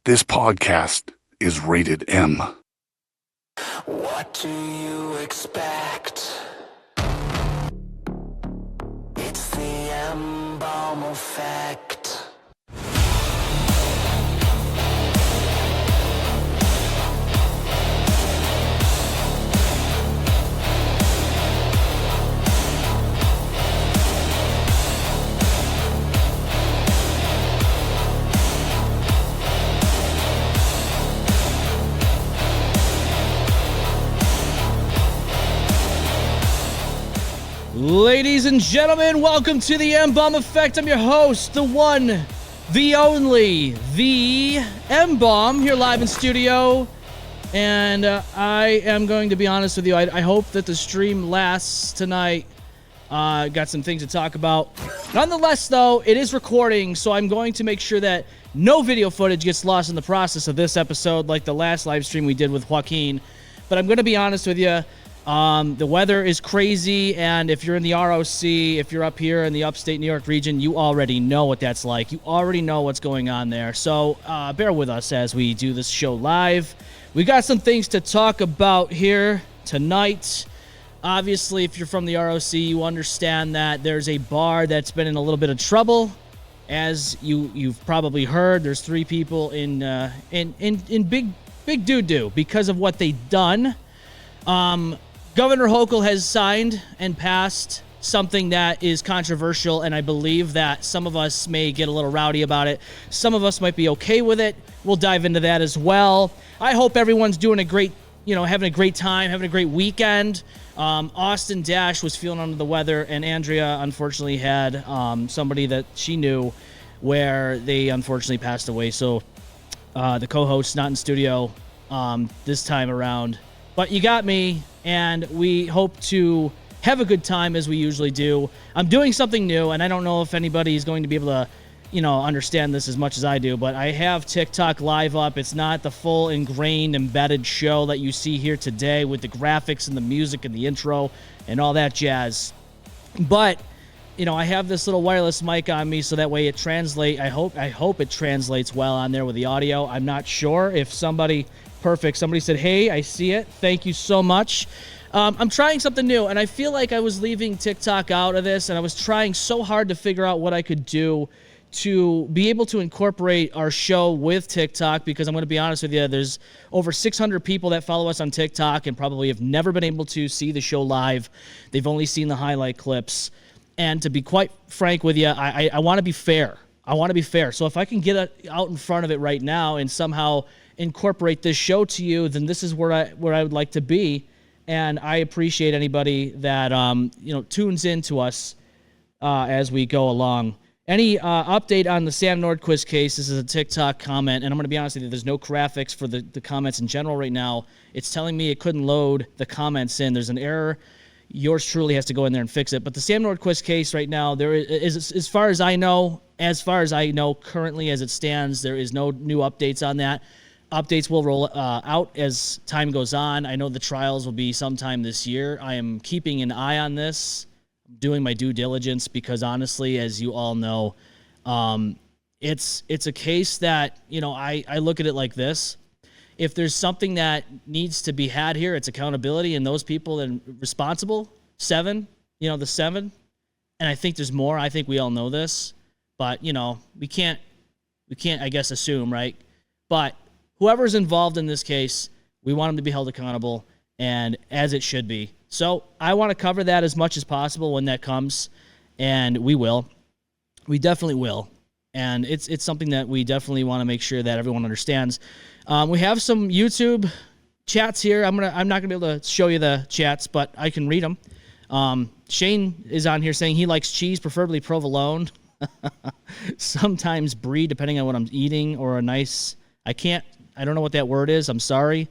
This podcast is rated M. What do you expect? It's the M-Balm Effect. Ladies and gentlemen, welcome to the M-Balm Effect. I'm your host, the one, the only, the M-Balm, here live in studio. And I am going to be honest with you, I hope that the stream lasts tonight. Got some things to talk about. Nonetheless, though, it is recording, so I'm going to make sure that no video footage gets lost in the process of this episode like the last live stream we did with Joaquin. But I'm going to be honest with you. The weather is crazy, and if you're in the ROC, if you're up here in the upstate New York region, you already know what that's like. You already know what's going on there. So bear with us as we do this show live. We got some things to talk about here tonight. Obviously, if you're from the ROC, you understand that there's a bar that's been in a little bit of trouble. As you've probably heard, there's 3 people in big doo-doo because of what they've done. Governor Hochul has signed and passed something that is controversial, and I believe that some of us may get a little rowdy about it. Some of us might be okay with it. We'll dive into that as well. I hope everyone's doing a great, having a great time, having a great weekend. Austin Dash was feeling under the weather, and Andrea unfortunately had somebody that she knew where they unfortunately passed away. So the co-host's not in studio this time around. But you got me, and we hope to have a good time as we usually do. I'm doing something new, and I don't know if anybody is going to be able to, understand this as much as I do, but I have TikTok Live up. It's not the full ingrained, embedded show that you see here today with the graphics and the music and the intro and all that jazz. But, I have this little wireless mic on me, so that way it translates. I hope it translates well on there with the audio. I'm not sure if somebody said, hey, I see it. Thank you so much. I'm trying something new, and I feel like I was leaving TikTok out of this, and I was trying so hard to figure out what I could do to be able to incorporate our show with TikTok, because I'm going to be honest with you, there's over 600 people that follow us on TikTok and probably have never been able to see the show live. They've only seen the highlight clips. And to be quite frank with you, I want to be fair. So if I can get out in front of it right now and somehow incorporate this show to you, then this is where I would like to be. And I appreciate anybody that tunes in to us as we go along. Any update on the Sam Nordquist case? This is a TikTok comment, and I'm going to be honest with you, there's no graphics for the comments in general right now. It's telling me it couldn't load the comments in. There's an error. Yours truly has to go in there and fix it. But the Sam Nordquist case right now, there is, as far as I know currently as it stands, there is no new updates on that. Updates will roll out as time goes on. I know the trials will be sometime this year. I am keeping an eye on this, doing my due diligence, because honestly, as you all know, it's a case that, I look at it like this. If there's something that needs to be had here, it's accountability, and those people that are responsible, the 7, and I think there's more. I think we all know this, but, we can't, I guess, assume, right? But whoever's involved in this case, we want them to be held accountable, and as it should be. So I want to cover that as much as possible when that comes, and we will. We definitely will. And it's something that we definitely want to make sure that everyone understands. We have some YouTube chats here. I'm not gonna be able to show you the chats, but I can read them. Shane is on here saying he likes cheese, preferably provolone. Sometimes brie, depending on what I'm eating, or a nice. I don't know what that word is. I'm sorry.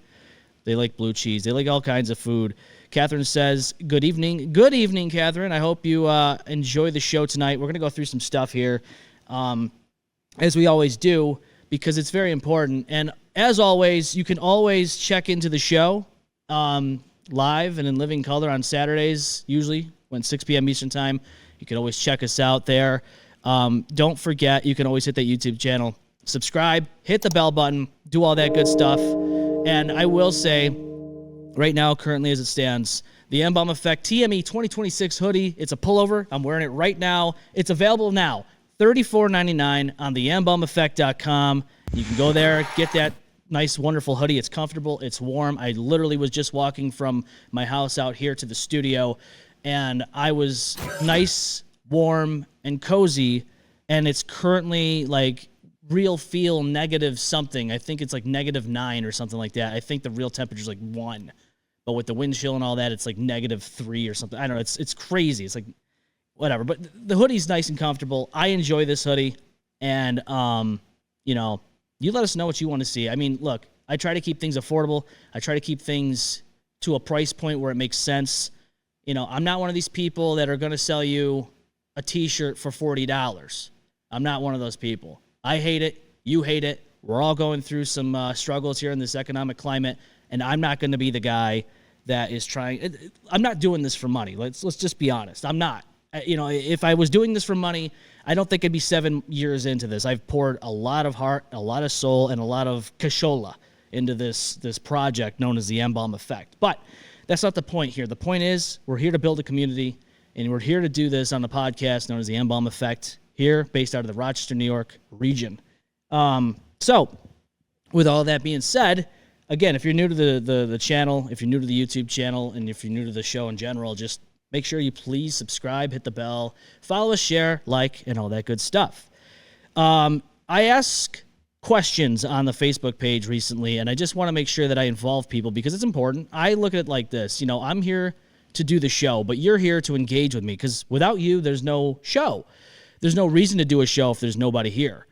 They like blue cheese. They like all kinds of food. Catherine says, good evening. Good evening, Catherine. I hope you enjoy the show tonight. We're gonna go through some stuff here. As we always do, because it's very important. And as always, you can always check into the show live and in living color on Saturdays, usually when 6 p.m. Eastern time. You can always check us out there. Don't forget, you can always hit that YouTube channel subscribe, hit the bell button, do all that good stuff. And I will say, right now, currently as it stands, the M-Balm Effect TME 2026 hoodie, it's a pullover. I'm wearing it right now. It's available now, $34.99 on the mbalmeffect.com. You can go there, get that nice, wonderful hoodie. It's comfortable. It's warm. I literally was just walking from my house out here to the studio, and I was nice, warm, and cozy, and it's currently like real feel negative something. I think it's like -9 or something like that. I think the real temperature is like 1. But with the wind chill and all that, it's like -3 or something. I don't know. It's crazy. It's like whatever. But the hoodie's nice and comfortable. I enjoy this hoodie. And, you let us know what you want to see. I mean, look, I try to keep things affordable. I try to keep things to a price point where it makes sense. I'm not one of these people that are going to sell you a T-shirt for $40. I'm not one of those people. I hate it. You hate it. We're all going through some struggles here in this economic climate, and I'm not going to be the guy that is trying. I'm not doing this for money. Let's just be honest. I'm not. If I was doing this for money, I don't think I'd be 7 years into this. I've poured a lot of heart, a lot of soul, and a lot of cashola into this project known as the M-Balm Effect. But that's not the point here. The point is we're here to build a community, and we're here to do this on a podcast known as the M-Balm Effect, here based out of the Rochester, New York region. So with all that being said, again, if you're new to the channel, if you're new to the YouTube channel, and if you're new to the show in general, just make sure you please subscribe, hit the bell, follow us, share, like, and all that good stuff. I ask questions on the Facebook page recently, and I just want to make sure that I involve people because it's important. I look at it like this. I'm here to do the show, but you're here to engage with me because without you, there's no show. There's no reason to do a show if there's nobody here.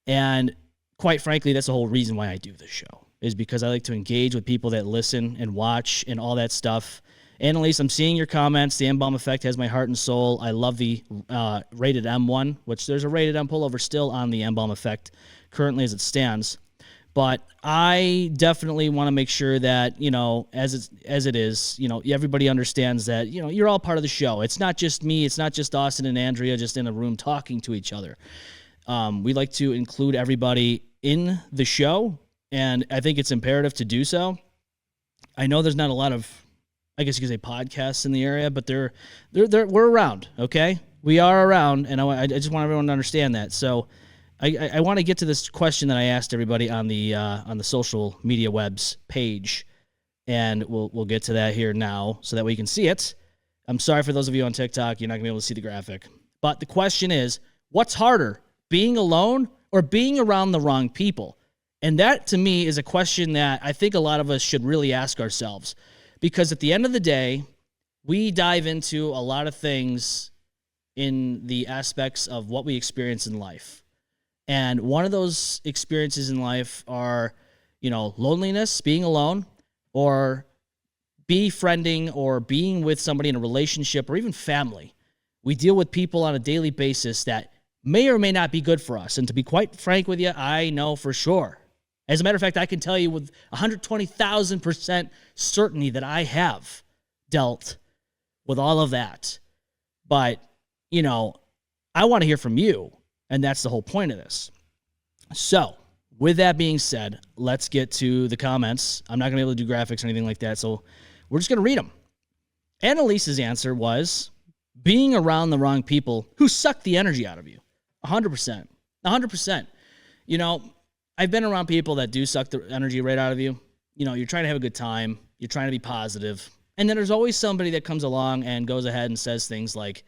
And quite frankly, that's the whole reason why I do this show, is because I like to engage with people that listen and watch and all that stuff. Annalise, I'm seeing your comments. The M-Balm Effect has my heart and soul. I love the rated M one, which there's a rated M pullover still on the M-Balm Effect currently as it stands. But I definitely want to make sure that, as it is, everybody understands that, you're all part of the show. It's not just me. It's not just Austin and Andrea just in a room talking to each other. We like to include everybody in the show, and I think it's imperative to do so. I know there's not a lot of, I guess you could say, podcasts in the area, but we're around, okay? We are around, and I just want everyone to understand that. So I want to get to this question that I asked everybody on the social media webs page, and we'll get to that here now so that we can see it. I'm sorry for those of you on TikTok, you're not going to be able to see the graphic. But the question is, what's harder, being alone or being around the wrong people? And that, to me, is a question that I think a lot of us should really ask ourselves. Because at the end of the day, we dive into a lot of things in the aspects of what we experience in life. And one of those experiences in life are, loneliness, being alone, or befriending or being with somebody in a relationship or even family. We deal with people on a daily basis that may or may not be good for us. And to be quite frank with you, I know for sure. As a matter of fact, I can tell you with 120,000% certainty that I have dealt with all of that. But, I want to hear from you, and that's the whole point of this. So, with that being said, let's get to the comments. I'm not going to be able to do graphics or anything like that, so we're just going to read them. Annalise's answer was being around the wrong people who suck the energy out of you. 100%. 100%. I've been around people that do suck the energy right out of you. You're trying to have a good time. You're trying to be positive. And then there's always somebody that comes along and goes ahead and says things like,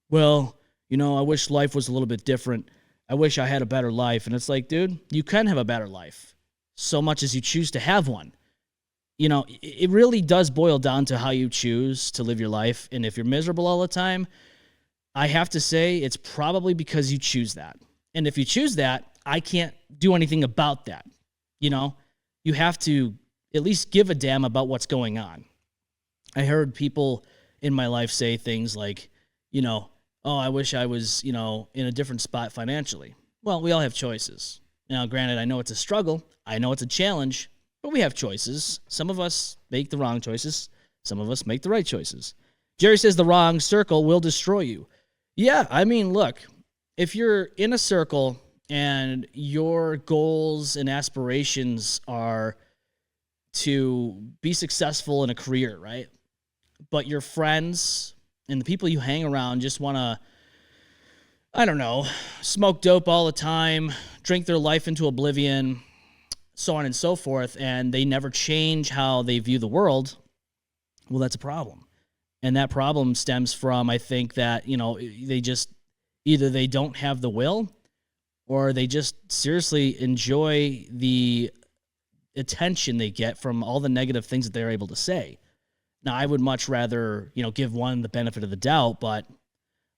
well, I wish life was a little bit different. I wish I had a better life. And it's like, dude, you can have a better life so much as you choose to have one. It really does boil down to how you choose to live your life. And if you're miserable all the time, I have to say it's probably because you choose that. And if you choose that, I can't do anything about that. You have to at least give a damn about what's going on. I heard people in my life say things like, oh, I wish I was, in a different spot financially. Well, we all have choices. Now, granted, I know it's a struggle. I know it's a challenge, but we have choices. Some of us make the wrong choices. Some of us make the right choices. Jerry says the wrong circle will destroy you. Yeah, I mean, look, if you're in a circle and your goals and aspirations are to be successful in a career, right? But your friends and the people you hang around just want to, I don't know, smoke dope all the time, drink their life into oblivion, so on and so forth, and they never change how they view the world, well, that's a problem. And that problem stems from, I think, that, they just, either they don't have the will or they just seriously enjoy the attention they get from all the negative things that they're able to say. Now, I would much rather, give one the benefit of the doubt, but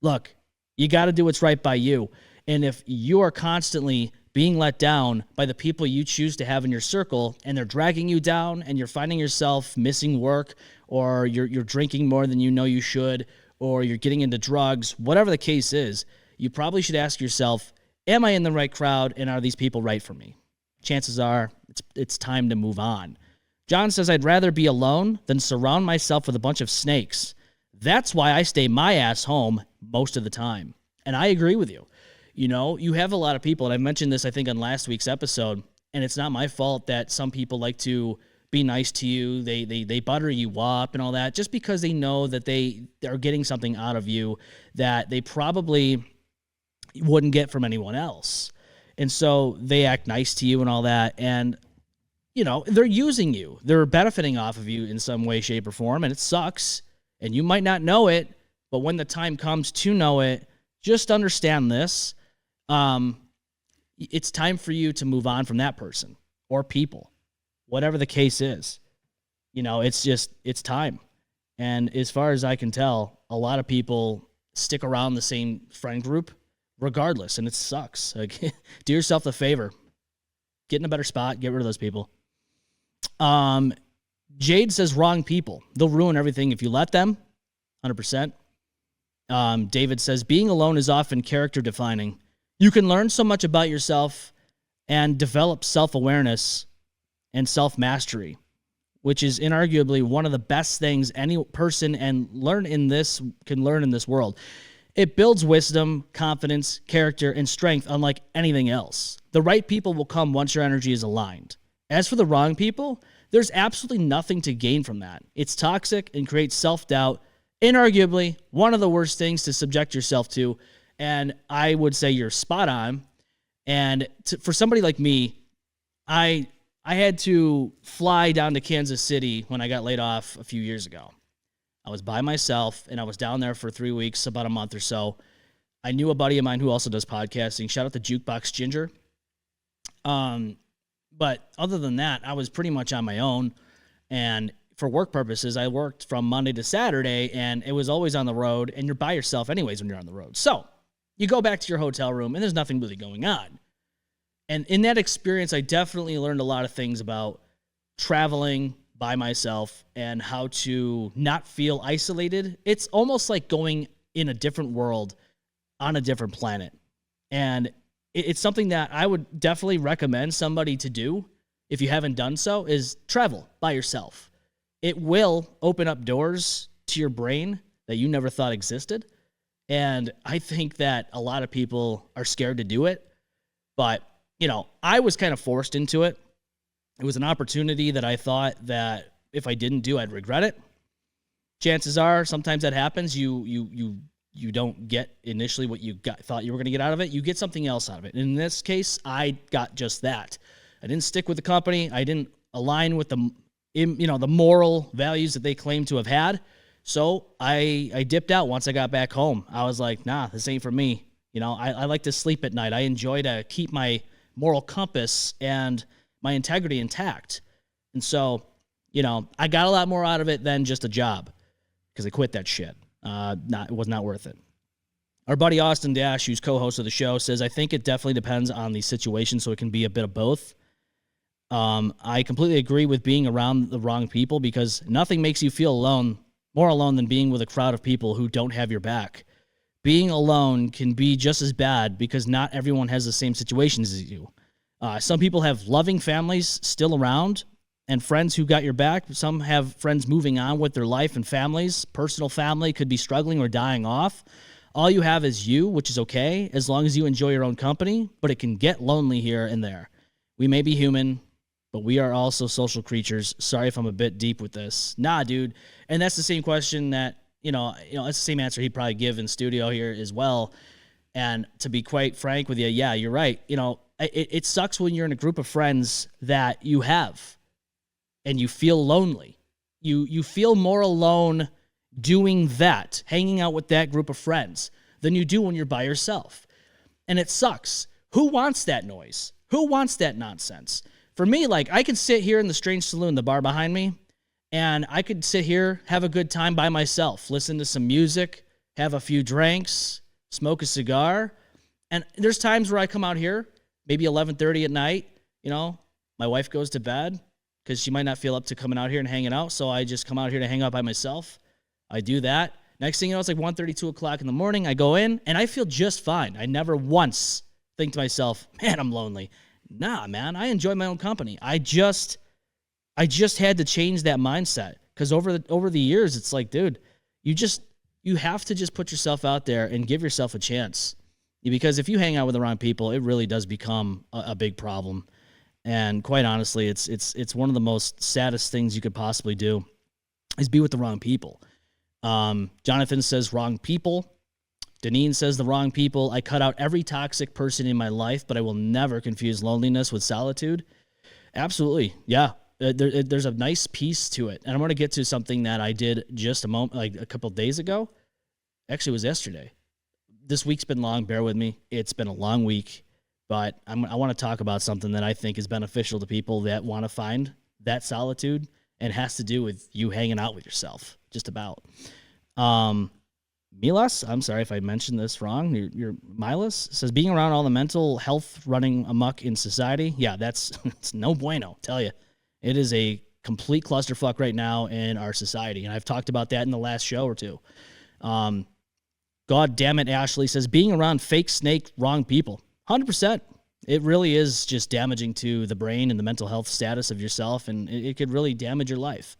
look, you got to do what's right by you. And if you are constantly being let down by the people you choose to have in your circle, and they're dragging you down, and you're finding yourself missing work, or you're drinking more than you know you should, or you're getting into drugs, whatever the case is, you probably should ask yourself, am I in the right crowd, and are these people right for me? Chances are it's time to move on. John says, I'd rather be alone than surround myself with a bunch of snakes. That's why I stay my ass home most of the time. And I agree with you. You have a lot of people, and I mentioned this, I think, on last week's episode, and it's not my fault that some people like to be nice to you. They butter you up and all that, just because they know that they are getting something out of you that they probably wouldn't get from anyone else. And so they act nice to you and all that, and they're using you. They're benefiting off of you in some way, shape, or form, and it sucks. And you might not know it, but when the time comes to know it, just understand this. It's time for you to move on from that person or people, whatever the case is. It's time. And as far as I can tell, a lot of people stick around the same friend group regardless, and it sucks. Like, do yourself a favor. Get in a better spot. Get rid of those people. Jade says wrong people. They'll ruin everything if you let them. 100%. David says being alone is often character defining. You can learn so much about yourself and develop self-awareness and self-mastery, which is inarguably one of the best things any person can learn in this world. It builds wisdom, confidence, character, and strength unlike anything else. The right people will come once your energy is aligned. As for the wrong people, there's absolutely nothing to gain from that. It's toxic and creates self-doubt, inarguably one of the worst things to subject yourself to, and I would say you're spot on. And for somebody like me, I had to fly down to Kansas City when I got laid off a few years ago. I was by myself, and I was down there for 3 weeks, about a month or so. I knew a buddy of mine who also does podcasting. Shout out to Jukebox Ginger. But other than that, I was pretty much on my own. And for work purposes, I worked from Monday to Saturday, and it was always on the road, and you're by yourself anyways when you're on the road. So you go back to your hotel room, and there's nothing really going on. And in that experience, I definitely learned a lot of things about traveling by myself and how to not feel isolated. It's almost like going in a different world on a different planet. And it's something that I would definitely recommend somebody to do if you haven't done so, is travel by yourself. It will open up doors to your brain that you never thought existed. And I think that a lot of people are scared to do it. But, I was kind of forced into it. It was an opportunity that I thought that if I didn't do, I'd regret it. Chances are, sometimes that happens. You don't get initially what you thought you were going to get out of it. You get something else out of it. And in this case, I got just that. I didn't stick with the company. I didn't align with the moral values that they claim to have had. So I dipped out once I got back home. I was like, nah, this ain't for me. I like to sleep at night. I enjoy to keep my moral compass and my integrity intact. And so, I got a lot more out of it than just a job because I quit that shit. It was not worth it. Our buddy Austin Dash, who's co-host of the show, says, I think it definitely depends on the situation, so it can be a bit of both. I completely agree with being around the wrong people because nothing makes you feel more alone than being with a crowd of people who don't have your back. Being alone can be just as bad because not everyone has the same situations as you. Some people have loving families still around and friends who got your back. Some have friends moving on with their life and families. Personal family could be struggling or dying off. All you have is you, which is okay as long as you enjoy your own company, but it can get lonely here and there. We may be human, but we are also social creatures. Sorry if I'm a bit deep with this. Nah, dude. And that's the same question that, that's the same answer he'd probably give in studio here as well. And to be quite frank with you, yeah, you're right. It sucks when you're in a group of friends that you have and you feel lonely. You feel more alone doing that, hanging out with that group of friends, than you do when you're by yourself. And it sucks. Who wants that noise? Who wants that nonsense? For me, like, I could sit here in the Strange Saloon, the bar behind me, and I could sit here, have a good time by myself, listen to some music, have a few drinks, smoke a cigar. And there's times where I come out here, maybe 11:30 at night, my wife goes to bed because she might not feel up to coming out here and hanging out, so I just come out here to hang out by myself. I do that. Next thing you know, it's like 1:30, 2 o'clock in the morning. I go in, and I feel just fine. I never once think to myself, man, I'm lonely. Nah, man, I enjoy my own company. I just had to change that mindset because over the years, it's like, dude, you have to just put yourself out there and give yourself a chance. Because if you hang out with the wrong people, it really does become a big problem. And quite honestly, it's one of the most saddest things you could possibly do is be with the wrong people. Jonathan says wrong people. Deneen says the wrong people. I cut out every toxic person in my life, but I will never confuse loneliness with solitude. Absolutely. Yeah. There's a nice piece to it. And I'm going to get to something that I did just a couple of days ago. Actually, it was yesterday. This week's been long. Bear with me. It's been a long week, but I want to talk about something that I think is beneficial to people that want to find that solitude and has to do with you hanging out with yourself, just about. Milas, I'm sorry if I mentioned this wrong. Your Milas says being around all the mental health running amok in society. Yeah, it's no bueno, tell you. It is a complete clusterfuck right now in our society, and I've talked about that in the last show or two. God damn it, Ashley says being around fake snake wrong people. 100%. It really is just damaging to the brain and the mental health status of yourself, and it could really damage your life.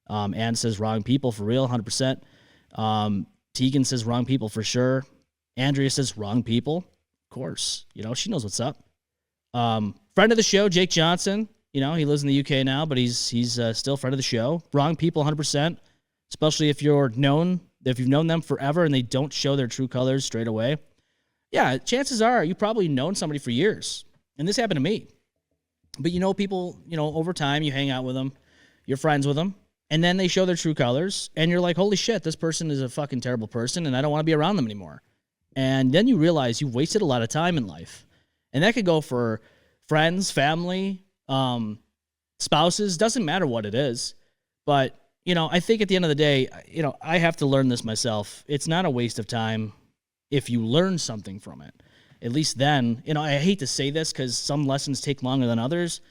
Ann says wrong people for real, 100%. Tegan says wrong people for sure. Andrea says wrong people. Of course. She knows what's up. Friend of the show, Jake Johnson. He lives in the UK now, but he's still friend of the show. Wrong people, 100%. Especially if you've known them forever and they don't show their true colors straight away. Yeah, chances are you've probably known somebody for years. And this happened to me. But people, over time you hang out with them, you're friends with them, and then they show their true colors, and you're like, holy shit, this person is a fucking terrible person, and I don't want to be around them anymore. And then you realize you've wasted a lot of time in life. And that could go for friends, family, spouses, doesn't matter what it is. But, I think at the end of the day, I have to learn this myself. It's not a waste of time if you learn something from it. At least then, I hate to say this because some lessons take longer than others,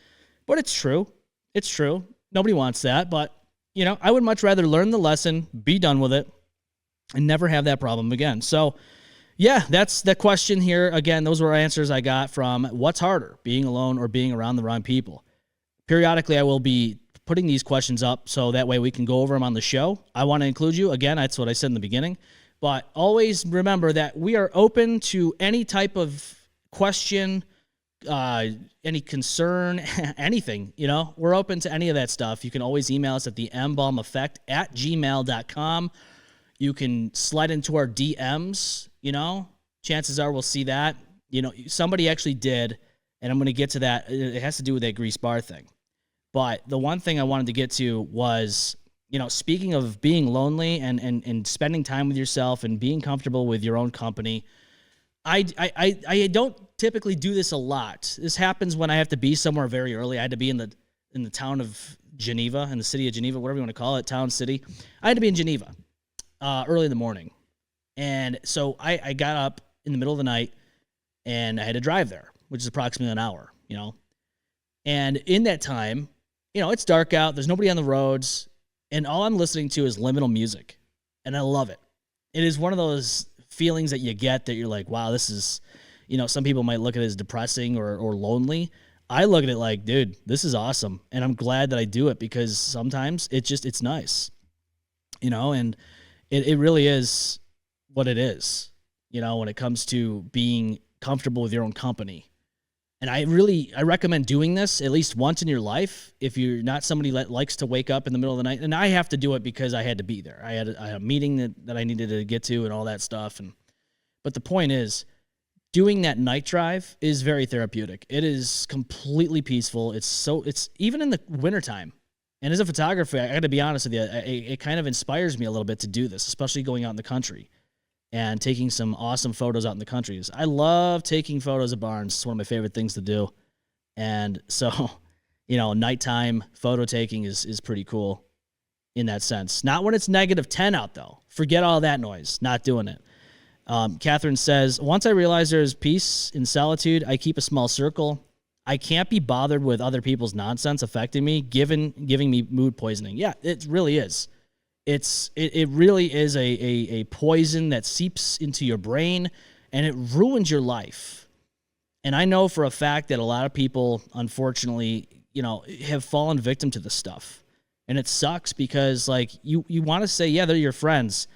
but it's true. It's true. Nobody wants that, but, I would much rather learn the lesson, be done with it, and never have that problem again. So, yeah, that's the question here. Again, those were answers I got from what's harder, being alone or being around the wrong people. Periodically, I will be putting these questions up so that way we can go over them on the show. I want to include you. Again, that's what I said in the beginning. But always remember that we are open to any type of question, any concern, anything, we're open to any of that stuff. You can always email us at the M-Balm Effect at gmail.com. You can slide into our DMs, chances are we'll see that. Somebody actually did, and I'm going to get to that. It has to do with that grease bar thing. But the one thing I wanted to get to was, speaking of being lonely and spending time with yourself and being comfortable with your own company, I don't typically do this a lot. This happens when I have to be somewhere very early. I had to be in the town of Geneva, in the city of Geneva, whatever you want to call it, town, city. I had to be in Geneva early in the morning. And so I got up in the middle of the night and I had to drive there, which is approximately an hour, And in that time, it's dark out. There's nobody on the roads. And all I'm listening to is liminal music. And I love it. It is one of those feelings that you get that you're like, wow, this is, some people might look at it as depressing or lonely. I look at it like, dude, this is awesome. And I'm glad that I do it because sometimes it's nice, and it really is what it is. when it comes to being comfortable with your own company. And I recommend doing this at least once in your life if you're not somebody that likes to wake up in the middle of the night. And I have to do it because I had to be there. I had a meeting that I needed to get to and all that stuff. But the point is, doing that night drive is very therapeutic. It is completely peaceful. It's even in the wintertime. And as a photographer, I got to be honest with you, it kind of inspires me a little bit to do this, especially going out in the country and taking some awesome photos out in the country. I love taking photos of barns. It's one of my favorite things to do. And so, nighttime photo taking is pretty cool in that sense. Not when it's -10 out, though. Forget all that noise. Not doing it. Catherine says, once I realize there is peace in solitude, I keep a small circle. I can't be bothered with other people's nonsense affecting me, giving me mood poisoning. Yeah, it really is. It really is a poison that seeps into your brain, and it ruins your life. And I know for a fact that a lot of people, unfortunately, have fallen victim to this stuff. And it sucks because, like, you want to say, yeah, they're your friends,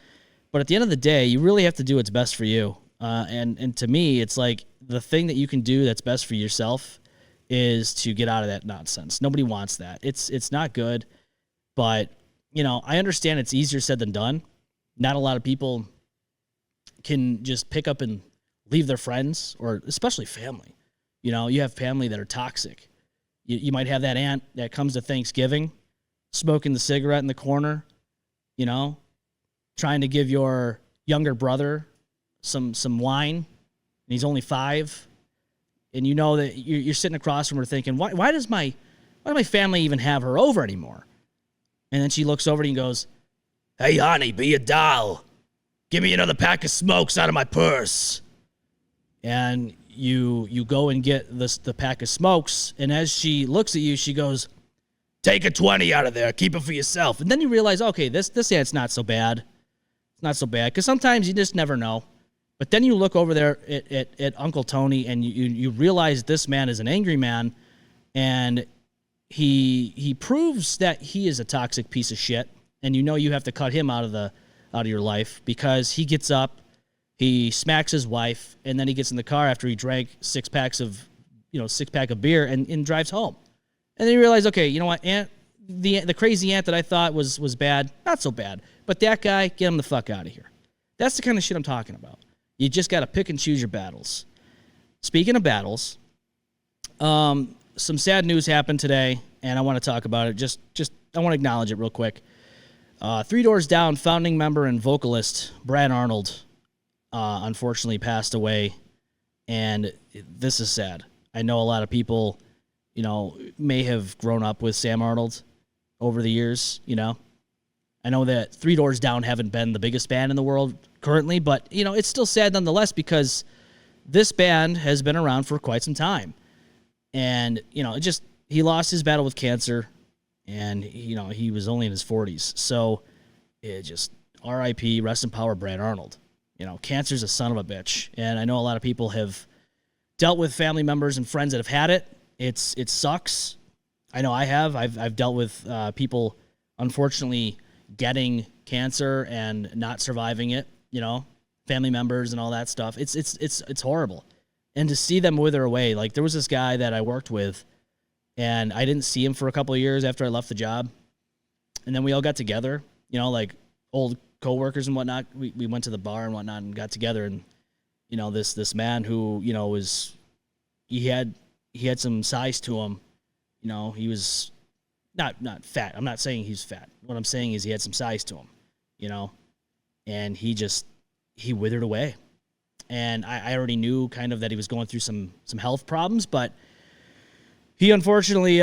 but at the end of the day, you really have to do what's best for you. And to me, it's like the thing that you can do that's best for yourself is to get out of that nonsense. Nobody wants that. It's not good, but I understand it's easier said than done. Not a lot of people can just pick up and leave their friends, or especially family. You have family that are toxic. You might have that aunt that comes to Thanksgiving, smoking the cigarette in the corner, trying to give your younger brother some wine, and he's only 5. And that you're sitting across from her thinking, why does my family even have her over anymore? And then she looks over to you and goes, hey, honey, be a doll. Give me another pack of smokes out of my purse. And you go and get the pack of smokes, and as she looks at you, she goes, take a 20 out of there. Keep it for yourself. And then you realize, okay, this aunt's not so bad. It's not so bad, because sometimes you just never know. But then you look over there at Uncle Tony, and you realize this man is an angry man, and he proves that he is a toxic piece of shit, and you have to cut him out of your life, because he gets up, he smacks his wife, and then he gets in the car after he drank 6 pack of beer and drives home. And then you realize, okay, you know what, the crazy aunt that I thought was bad, not so bad, but that guy, get him the fuck out of here. That's the kind of shit I'm talking about. You just got to pick and choose your battles. Speaking of battles, some sad news happened today, and I want to talk about it. Just I want to acknowledge it real quick. 3 Doors Down founding member and vocalist Brad Arnold unfortunately passed away, and this is sad. I know a lot of people, may have grown up with Sam Arnold over the years, I know that 3 Doors Down haven't been the biggest band in the world currently, but, it's still sad nonetheless, because this band has been around for quite some time. And, he lost his battle with cancer, and, he was only in his 40s. So, it just, R.I.P., rest in power, Brad Arnold. Cancer's a son of a bitch. And I know a lot of people have dealt with family members and friends that have had it. It sucks. I know I have. I've dealt with people, unfortunately, getting cancer and not surviving it, family members and all that stuff. It's horrible. And to see them wither away, like there was this guy that I worked with, and I didn't see him for a couple of years after I left the job. And then we all got together, like old coworkers and whatnot. We went to the bar and whatnot and got together, and this man who, he had some size to him. He was not fat. I'm not saying he's fat. What I'm saying is he had some size to him, and he withered away. And I already knew kind of that he was going through some health problems, but he unfortunately,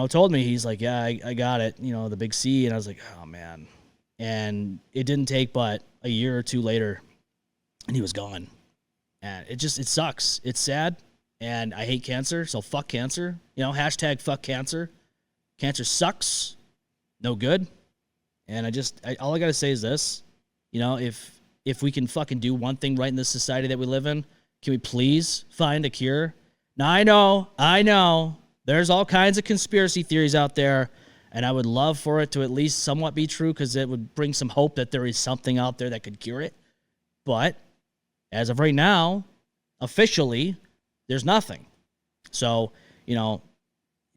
told me, he's like, yeah, I got it, the big C. And I was like, oh man. And it didn't take but a year or 2 later, and he was gone. And it sucks. It's sad. And I hate cancer, so fuck cancer. Hashtag fuck cancer. Cancer sucks. No good. And all I got to say is this. If we can fucking do one thing right in this society that we live in, can we please find a cure? Now, I know. There's all kinds of conspiracy theories out there, and I would love for it to at least somewhat be true, because it would bring some hope that there is something out there that could cure it. But As of right now, officially, there's nothing. So,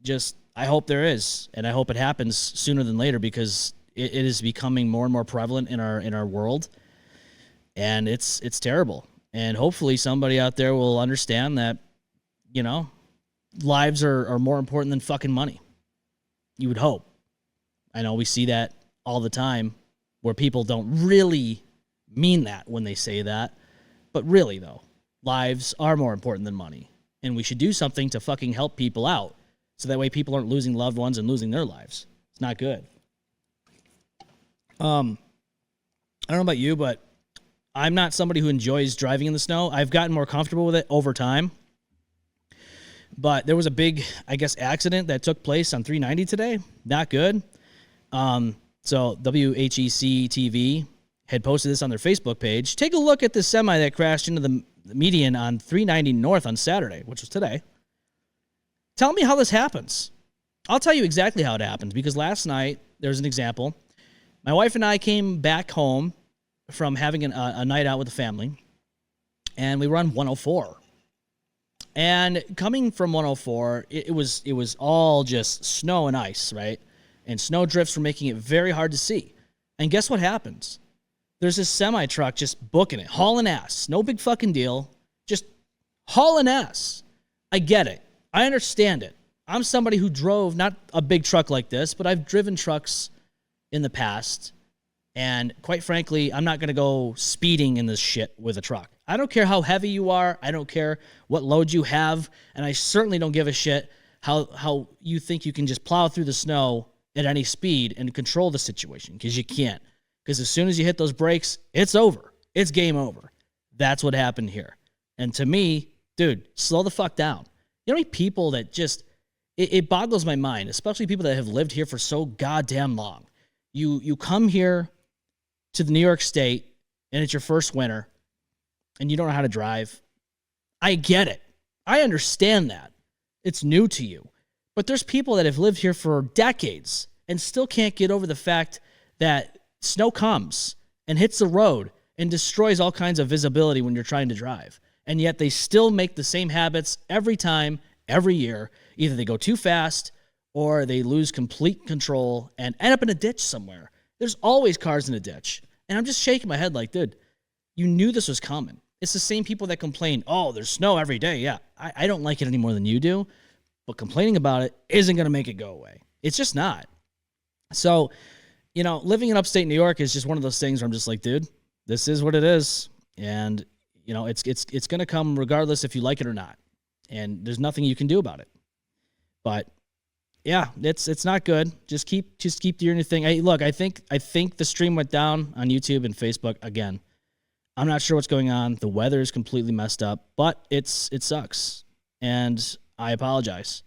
just I hope there is, and I hope it happens sooner than later because it is becoming more and more prevalent in our world, and it's terrible. And hopefully somebody out there will understand that, lives are more important than fucking money. You would hope. I know we see that all the time where people don't really mean that when they say that. But really, though, lives are more important than money. And we should do something to fucking help people out so that way people aren't losing loved ones and losing their lives. It's not good. I don't know about you, but I'm not somebody who enjoys driving in the snow. I've gotten more comfortable with it over time. But there was a big, accident that took place on 390 today. Not good. So WHEC TV had posted this on their Facebook page. Take a look at the semi that crashed into the median on 390 North on Saturday, which was today. Tell me how this happens. I'll tell you exactly how it happens because last night, there's an example. My wife and I came back home from having a night out with the family, and we were on 104. And coming from 104, it was all just snow and ice, right? And snow drifts were making it very hard to see. And guess what happens? There's this semi-truck just booking it, hauling ass. No big fucking deal. Just hauling ass. I get it. I understand it. I'm somebody who drove not a big truck like this, but I've driven trucks in the past. And quite frankly, I'm not going to go speeding in this shit with a truck. I don't care how heavy you are. I don't care what load you have. And I certainly don't give a shit how you think you can just plow through the snow at any speed and control the situation, because you can't. Because as soon as you hit those brakes, it's over. It's game over. That's what happened here. And to me, dude, slow the fuck down. You know how many people that just, it boggles my mind, especially people that have lived here for so goddamn long. You come here to the New York State, and it's your first winter, and you don't know how to drive. I get it. I understand that. It's new to you. But there's people that have lived here for decades and still can't get over the fact that snow comes and hits the road and destroys all kinds of visibility when you're trying to drive. And yet they still make the same habits every time, every year. Either they go too fast or they lose complete control and end up in a ditch somewhere. There's always cars in a ditch. And I'm just shaking my head like, dude, you knew this was coming. It's the same people that complain, oh, there's snow every day. Yeah, I don't like it any more than you do. But complaining about it isn't going to make it go away. It's just not. So, living in upstate New York is just one of those things where I'm just like, dude, this is what it is. And, it's going to come regardless if you like it or not. And there's nothing you can do about it. But yeah, it's not good. Just keep doing your thing. I think the stream went down on YouTube and Facebook again. I'm not sure what's going on. The weather is completely messed up, but it sucks. And I apologize.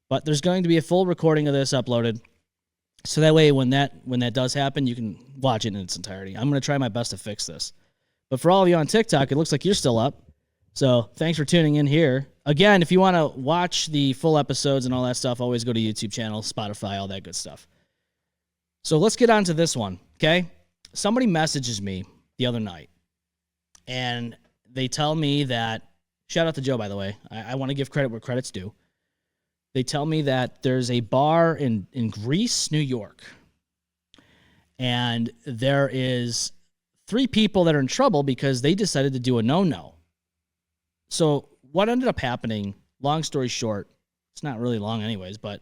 But there's going to be a full recording of this uploaded. So that way when that does happen, you can watch it in its entirety. I'm going to try my best to fix this. But for all of you on TikTok, it looks like you're still up. So thanks for tuning in here. Again, if you want to watch the full episodes and all that stuff, always go to YouTube channel, Spotify, all that good stuff. So let's get on to this one, okay? Somebody messages me the other night, and they tell me that, shout out to Joe, by the way. I want to give credit where credit's due. They tell me that there's a bar in Greece, New York, and there is 3 people that are in trouble because they decided to do a no-no. So what ended up happening, long story short, it's not really long anyways, but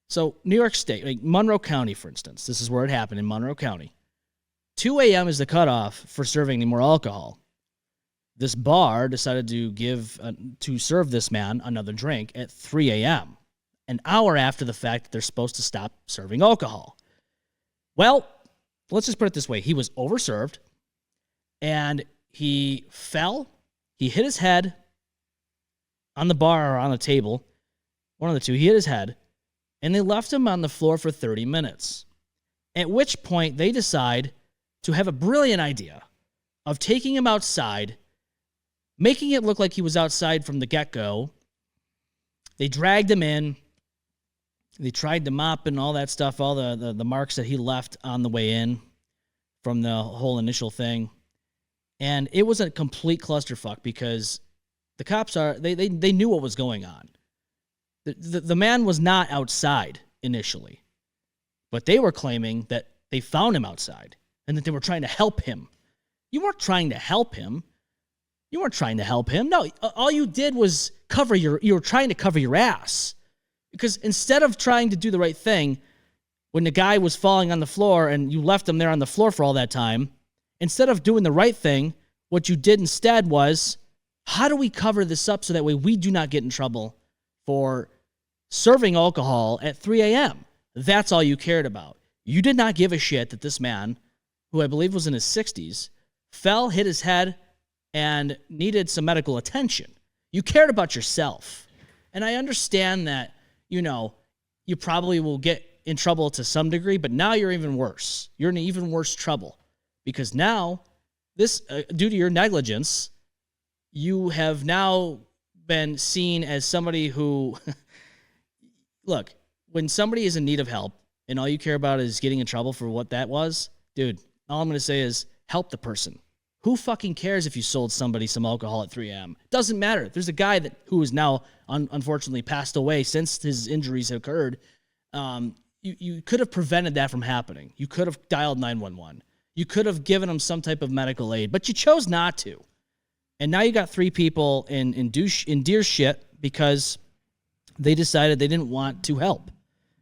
so New York State, like Monroe County, for instance, this is where it happened in Monroe County. 2 a.m. is the cutoff for serving any more alcohol. This bar decided to serve this man another drink at 3 a.m., an hour after the fact that they're supposed to stop serving alcohol. Well, let's just put it this way. He was overserved, and he fell. He hit his head on the bar or on the table, one of the two. He hit his head, and they left him on the floor for 30 minutes, at which point they decide to have a brilliant idea of taking him outside, making it look like he was outside from the get-go. They dragged him in. They tried to mop and all that stuff, all the marks that he left on the way in from the whole initial thing. And it was a complete clusterfuck because the cops they knew what was going on. The man was not outside initially, but they were claiming that they found him outside and that they were trying to help him. You weren't trying to help him. You weren't trying to help him. No, all you did was you were trying to cover your ass. Because instead of trying to do the right thing, when the guy was falling on the floor and you left him there on the floor for all that time, instead of doing the right thing, what you did instead was, how do we cover this up so that way we do not get in trouble for serving alcohol at 3 a.m.? That's all you cared about. You did not give a shit that this man, who I believe was in his 60s, fell, hit his head, and needed some medical attention. You cared about yourself. And I understand that, you probably will get in trouble to some degree, but now you're even worse. You're in even worse trouble because now, this due to your negligence, you have now been seen as somebody who, look, when somebody is in need of help and all you care about is getting in trouble for what that was, dude, all I'm going to say is help the person. Who fucking cares if you sold somebody some alcohol at 3 a.m.? Doesn't matter. There's a guy who is now unfortunately passed away since his injuries occurred. You could have prevented that from happening. You could have dialed 911. You could have given him some type of medical aid, but you chose not to. And now you got 3 people in deer shit because they decided they didn't want to help,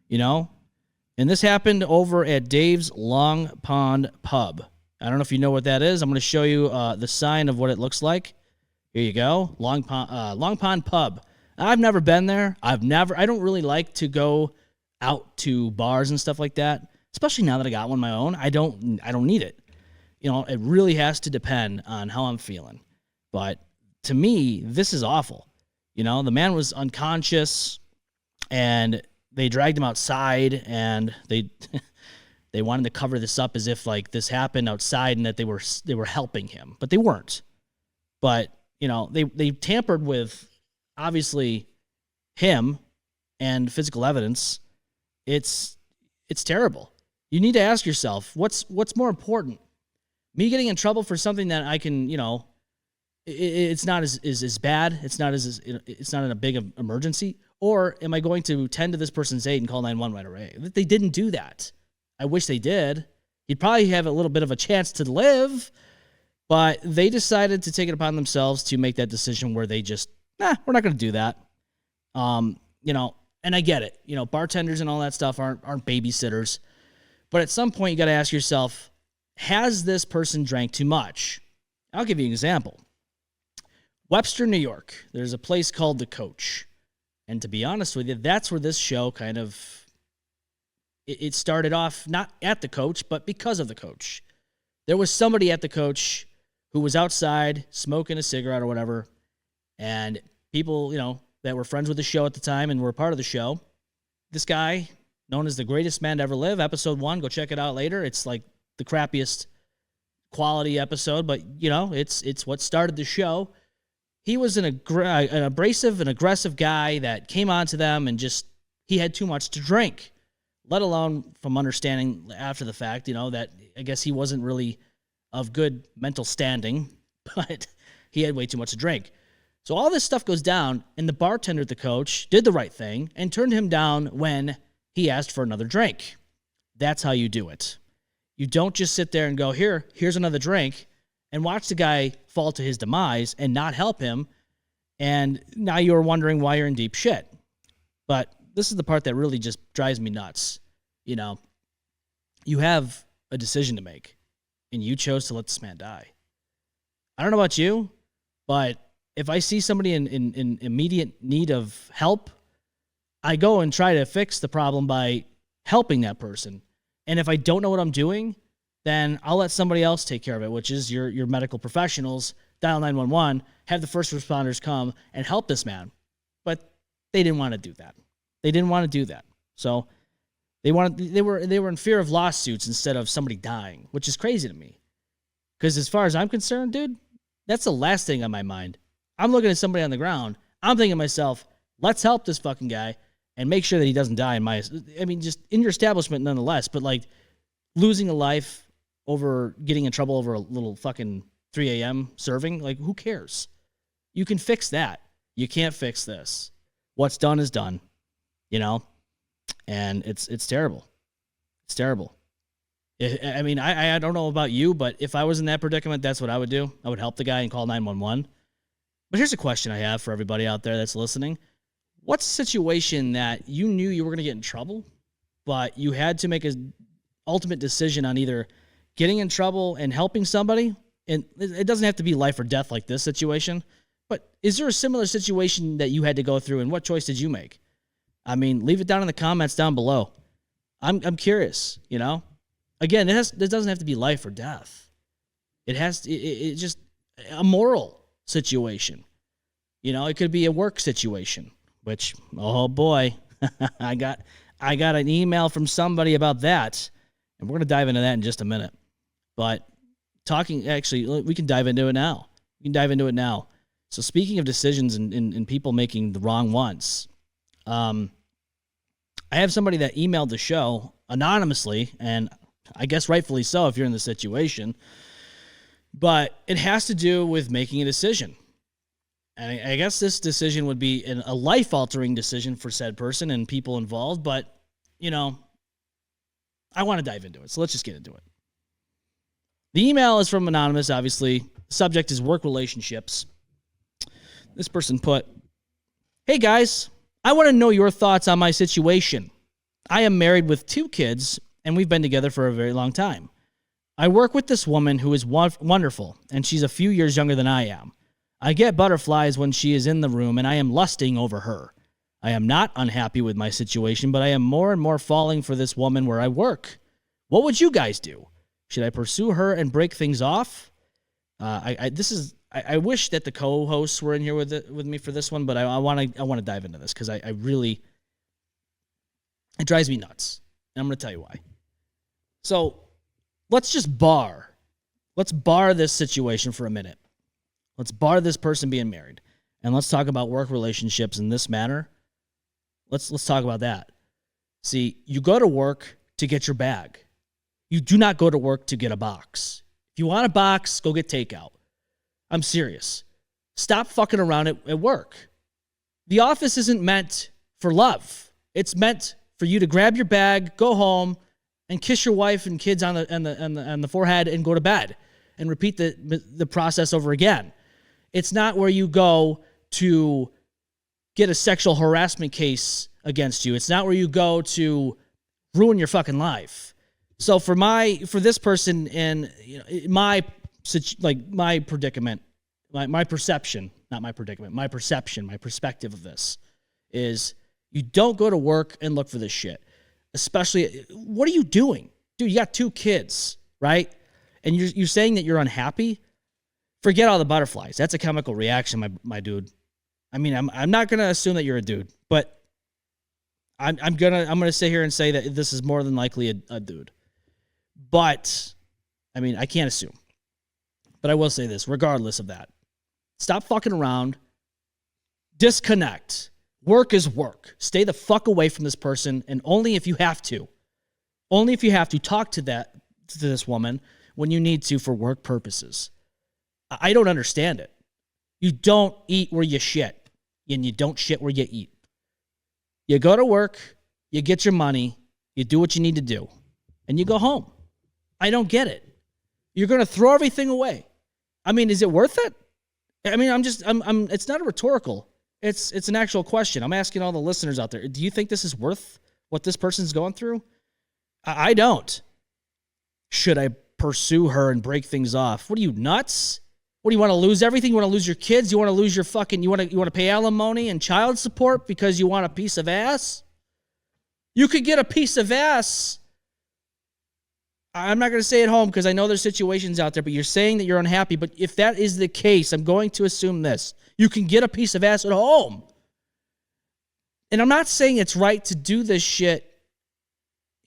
And this happened over at Dave's Long Pond Pub. I don't know if you know what that is. I'm going to show you the sign of what it looks like. Here you go, Long Pond Pub. I've never been there. I don't really like to go out to bars and stuff like that, especially now that I got one of my own. I don't need it. It really has to depend on how I'm feeling. But to me, this is awful. The man was unconscious, and they dragged him outside, and they they wanted to cover this up as if like this happened outside and that they were helping him, but they weren't. But they tampered with obviously him and physical evidence. It's terrible. You need to ask yourself what's more important, me getting in trouble for something that I can it's not as bad. It's not in a big emergency. Or am I going to tend to this person's aid and call 911 right away? They didn't do that. I wish they did. He'd probably have a little bit of a chance to live, but they decided to take it upon themselves to make that decision where they just, we're not going to do that. And I get it. Bartenders and all that stuff aren't babysitters. But at some point, you got to ask yourself, has this person drank too much? I'll give you an example. Webster, New York, there's a place called The Coach. And to be honest with you, that's where this show kind of, it started off not at The Coach, but because of The Coach. There was somebody at The Coach who was outside smoking a cigarette or whatever, and people, that were friends with the show at the time and were part of the show, this guy, known as the greatest man to ever live, episode 1, go check it out later. It's like the crappiest quality episode, but, it's what started the show. He was an abrasive and aggressive guy that came onto them and he had too much to drink, let alone from understanding after the fact, that I guess he wasn't really of good mental standing, but he had way too much to drink. So all this stuff goes down, and the bartender at The Coach did the right thing and turned him down when he asked for another drink. That's how you do it. You don't just sit there and go, here's another drink, and watch the guy fall to his demise and not help him, and now you're wondering why you're in deep shit. But this is the part that really just drives me nuts. You have a decision to make, and you chose to let this man die. I don't know about you, but if I see somebody in immediate need of help, I go and try to fix the problem by helping that person. And if I don't know what I'm doing, then I'll let somebody else take care of it, which is your medical professionals, dial 911, have the first responders come and help this man. But they didn't want to do that. They didn't want to do that. So they were in fear of lawsuits instead of somebody dying, which is crazy to me. Because as far as I'm concerned, dude, that's the last thing on my mind. I'm looking at somebody on the ground. I'm thinking to myself, let's help this fucking guy and make sure that he doesn't die just in your establishment nonetheless, but like losing a life over getting in trouble over a little fucking 3 a.m. serving. Like, who cares? You can fix that. You can't fix this. What's done is done, you know? And it's terrible. It's terrible. I mean, I don't know about you, but if I was in that predicament, that's what I would do. I would help the guy and call 911. But here's a question I have for everybody out there that's listening. What's a situation that you knew you were going to get in trouble, but you had to make an ultimate decision on either getting in trouble and helping somebody? And it doesn't have to be life or death like this situation, but is there a similar situation that you had to go through, and what choice did you make? I mean, leave it down in the comments down below. I'm curious, you know? Again, it doesn't have to be life or death. It just a moral situation. You know, it could be a work situation, which, oh boy, I got an email from somebody about that, and we're going to dive into that in just a minute. But actually, we can dive into it now. So speaking of decisions and people making the wrong ones, I have somebody that emailed the show anonymously, and I guess rightfully so if you're in the situation, but it has to do with making a decision. And I guess this decision would be a life-altering decision for said person and people involved, but, you know, I want to dive into it, so let's just get into it. The email is from Anonymous, obviously. The subject is work relationships. This person put, "Hey guys, I want to know your thoughts on my situation. I am married with 2 kids, and we've been together for a very long time. I work with this woman who is wonderful, and she's a few years younger than I am. I get butterflies when she is in the room, and I am lusting over her. I am not unhappy with my situation, but I am more and more falling for this woman where I work. What would you guys do? Should I pursue her and break things off?" I wish that the co-hosts were in here with me for this one, but I want to dive into this because I really, it drives me nuts, and I'm going to tell you why. So let's bar this situation for a minute. Let's bar this person being married, and let's talk about work relationships in this manner. Let's talk about that. See, you go to work to get your bag. You do not go to work to get a box. If you want a box, go get takeout. I'm serious. Stop fucking around at work. The office isn't meant for love. It's meant for you to grab your bag, go home, and kiss your wife and kids on the forehead and go to bed and repeat the process over again. It's not where you go to get a sexual harassment case against you. It's not where you go to ruin your fucking life. So for this person and my predicament, my perception, not my predicament, my perception, my perspective of this is you don't go to work and look for this shit. Especially, what are you doing? Dude, you got 2 kids, right? And you're saying that you're unhappy? Forget all the butterflies. That's a chemical reaction, my dude. I mean, I'm not gonna assume that you're a dude, but I'm gonna sit here and say that this is more than likely a dude. But I mean, I can't assume. But I will say this, regardless of that. Stop fucking around. Disconnect. Work is work. Stay the fuck away from this person, and only if you have to. Only if you have to talk to this woman when you need to for work purposes. I don't understand it. You don't eat where you shit, and you don't shit where you eat. You go to work, you get your money, you do what you need to do, and you go home. I don't get it. You're going to throw everything away. I mean, is it worth it? I mean, it's not a rhetorical. It's an actual question. I'm asking all the listeners out there. Do you think this is worth what this person's going through? I don't. Should I pursue her and break things off? What are you, nuts? What, do you want to lose everything? You want to lose your kids? You want to lose your you want to pay alimony and child support because you want a piece of ass? You could get a piece of ass. I'm not going to say at home because I know there's situations out there, but you're saying that you're unhappy. But if that is the case, I'm going to assume this. You can get a piece of ass at home. And I'm not saying it's right to do this shit,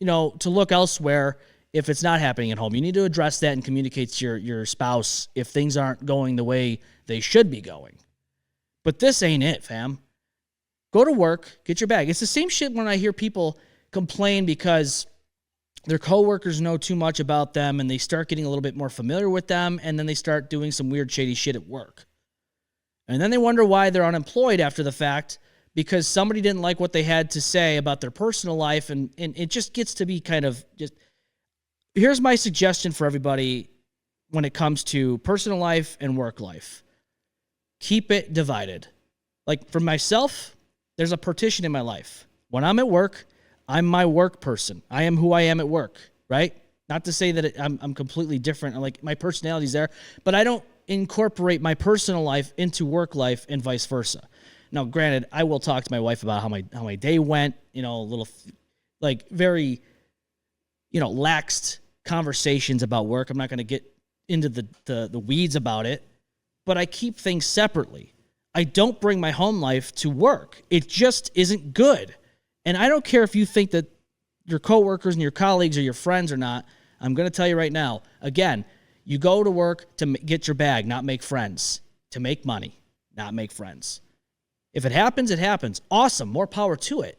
to look elsewhere if it's not happening at home. You need to address that and communicate to your spouse if things aren't going the way they should be going. But this ain't it, fam. Go to work, get your bag. It's the same shit when I hear people complain because their coworkers know too much about them and they start getting a little bit more familiar with them, and then they start doing some weird, shady shit at work. And then they wonder why they're unemployed after the fact because somebody didn't like what they had to say about their personal life, and it just gets to be kind of just... Here's my suggestion for everybody when it comes to personal life and work life. Keep it divided. Like for myself, there's a partition in my life. When I'm at work, I'm my work person. I am who I am at work, right? Not to say that I'm completely different. Like my personality's there, but I don't incorporate my personal life into work life and vice versa. Now, granted, I will talk to my wife about how my day went, a little like very, laxed conversations about work. I'm not going to get into the weeds about it, but I keep things separately. I don't bring my home life to work. It just isn't good. And I don't care if you think that your coworkers and your colleagues are your friends or not. I'm going to tell you right now, again, you go to work to get your bag, not make friends. To make money, not make friends. If it happens, it happens. Awesome. More power to it.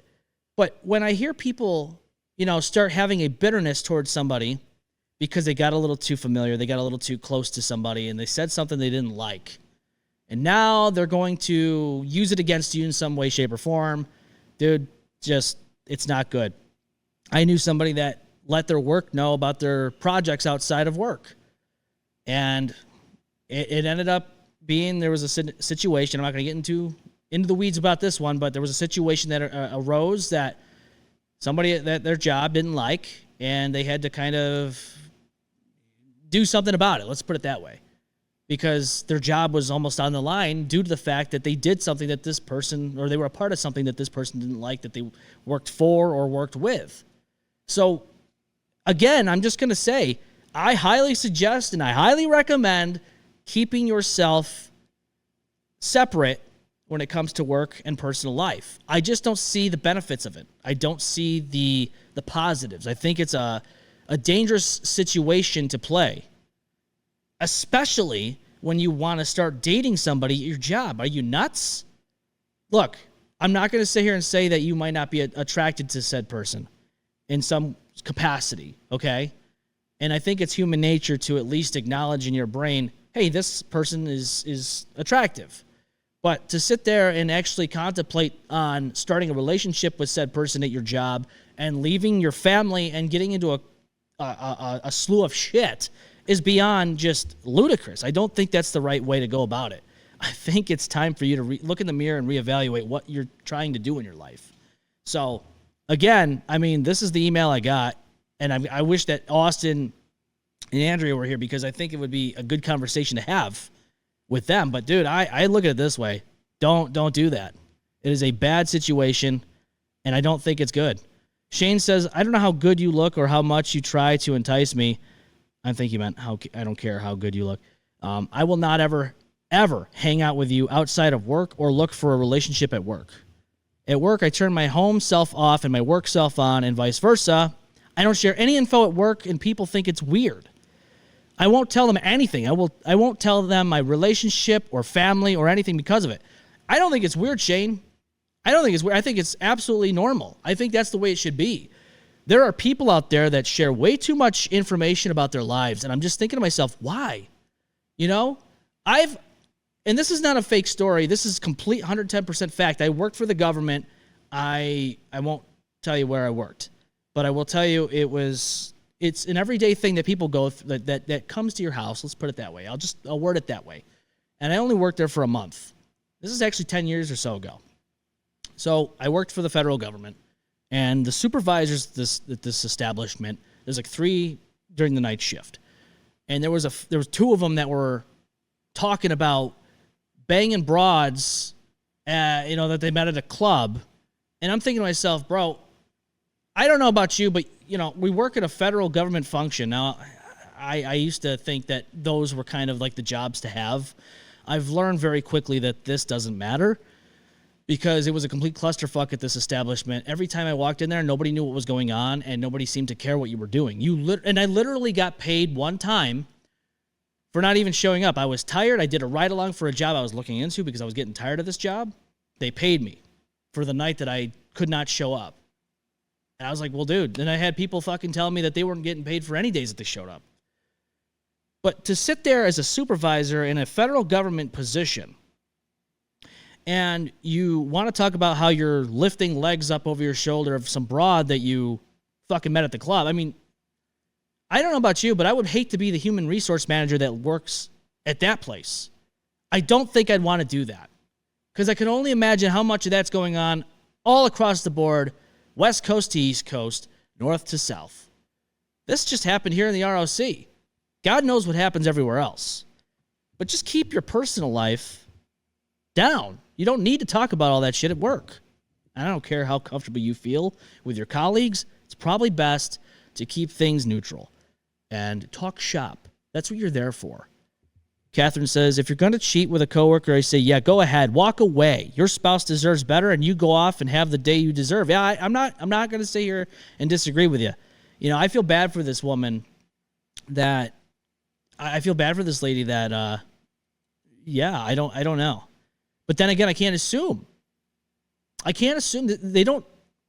But when I hear people, start having a bitterness towards somebody because they got a little too familiar, they got a little too close to somebody, and they said something they didn't like, and now they're going to use it against you in some way, shape, or form, dude, it's not good. I knew somebody that let their work know about their projects outside of work. And it ended up being, there was a situation, I'm not going to get into the weeds about this one, but there was a situation that arose that somebody that their job didn't like, and they had to kind of do something about it. Let's put it that way. Because their job was almost on the line due to the fact that they did something that this person, or they were a part of something that this person didn't like, that they worked for or worked with. So, again, I'm just going to say, I highly suggest and I highly recommend keeping yourself separate when it comes to work and personal life. I just don't see the benefits of it. I don't see the positives. I think it's a dangerous situation to play. Especially when you want to start dating somebody at your job. Are you nuts? Look, I'm not going to sit here and say that you might not be attracted to said person in some capacity, okay? And I think it's human nature to at least acknowledge in your brain, hey, this person is attractive. But to sit there and actually contemplate on starting a relationship with said person at your job and leaving your family and getting into a slew of shit is beyond just ludicrous. I don't think that's the right way to go about it. I think it's time for you to look in the mirror and reevaluate what you're trying to do in your life. So, again, this is the email I got, and I wish that Austin and Andrea were here because I think it would be a good conversation to have with them. But, dude, I look at it this way. Don't do that. It is a bad situation, and I don't think it's good. Shane says, I don't know how good you look or how much you try to entice me. I think you meant I don't care how good you look. I will not ever hang out with you outside of work or look for a relationship at work. At work, I turn my home self off and my work self on and vice versa. I don't share any info at work and people think it's weird. I won't tell them anything. I won't tell them my relationship or family or anything because of it. I don't think it's weird, Shane. I don't think it's weird. I think it's absolutely normal. I think that's the way it should be. There are people out there that share way too much information about their lives, and I'm just thinking to myself, why? And this is not a fake story. This is complete 110% fact. I worked for the government. I won't tell you where I worked, but I will tell you it's an everyday thing that people go through that comes to your house. Let's put it that way. I'll word it that way. And I only worked there for a month. This is actually 10 years or so ago. So I worked for the federal government, and the supervisors at this establishment, there's like 3 during the night shift. And there was 2 of them that were talking about banging broads, that they met at a club. And I'm thinking to myself, bro, I don't know about you, but, we work at a federal government function. Now, I used to think that those were kind of like the jobs to have. I've learned very quickly that this doesn't matter because it was a complete clusterfuck at this establishment. Every time I walked in there, nobody knew what was going on, and nobody seemed to care what you were doing. And I literally got paid one time for not even showing up. I was tired. I did a ride-along for a job I was looking into because I was getting tired of this job. They paid me for the night that I could not show up. And I was like, well, dude, then I had people fucking tell me that they weren't getting paid for any days that they showed up. But to sit there as a supervisor in a federal government position and you want to talk about how you're lifting legs up over your shoulder of some broad that you fucking met at the club. I mean, I don't know about you, but I would hate to be the human resource manager that works at that place. I don't think I'd want to do that because I can only imagine how much of that's going on all across the board, West Coast to East Coast, North to South. This just happened here in the ROC. God knows what happens everywhere else. But just keep your personal life down. You don't need to talk about all that shit at work. I don't care how comfortable you feel with your colleagues. It's probably best to keep things neutral and talk shop. That's what you're there for. Catherine says, if you're going to cheat with a coworker, I say, yeah, go ahead. Walk away. Your spouse deserves better, and you go off and have the day you deserve. Yeah, I'm not going to sit here and disagree with you. You know, I feel bad for this woman that I feel bad for this lady that, I don't know. But then again, I can't assume. That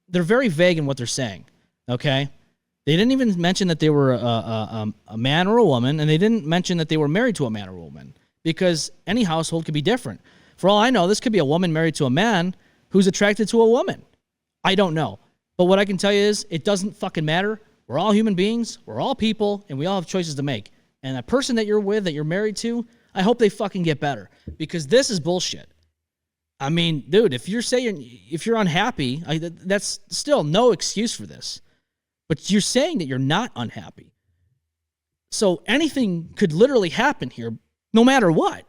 they're very vague in what they're saying, okay? They didn't even mention that they were a man or a woman, and they didn't mention that they were married to a man or a woman, because any household could be different. For all I know, this could be a woman married to a man who's attracted to a woman. I don't know. But what I can tell you is it doesn't fucking matter. We're all human beings. We're all people, and we all have choices to make. And that person that you're with, that you're married to, I hope they fucking get better, because this is bullshit. I mean, dude, if you're unhappy, that's still no excuse for this. But you're saying that you're not unhappy. So anything could literally happen here, no matter what.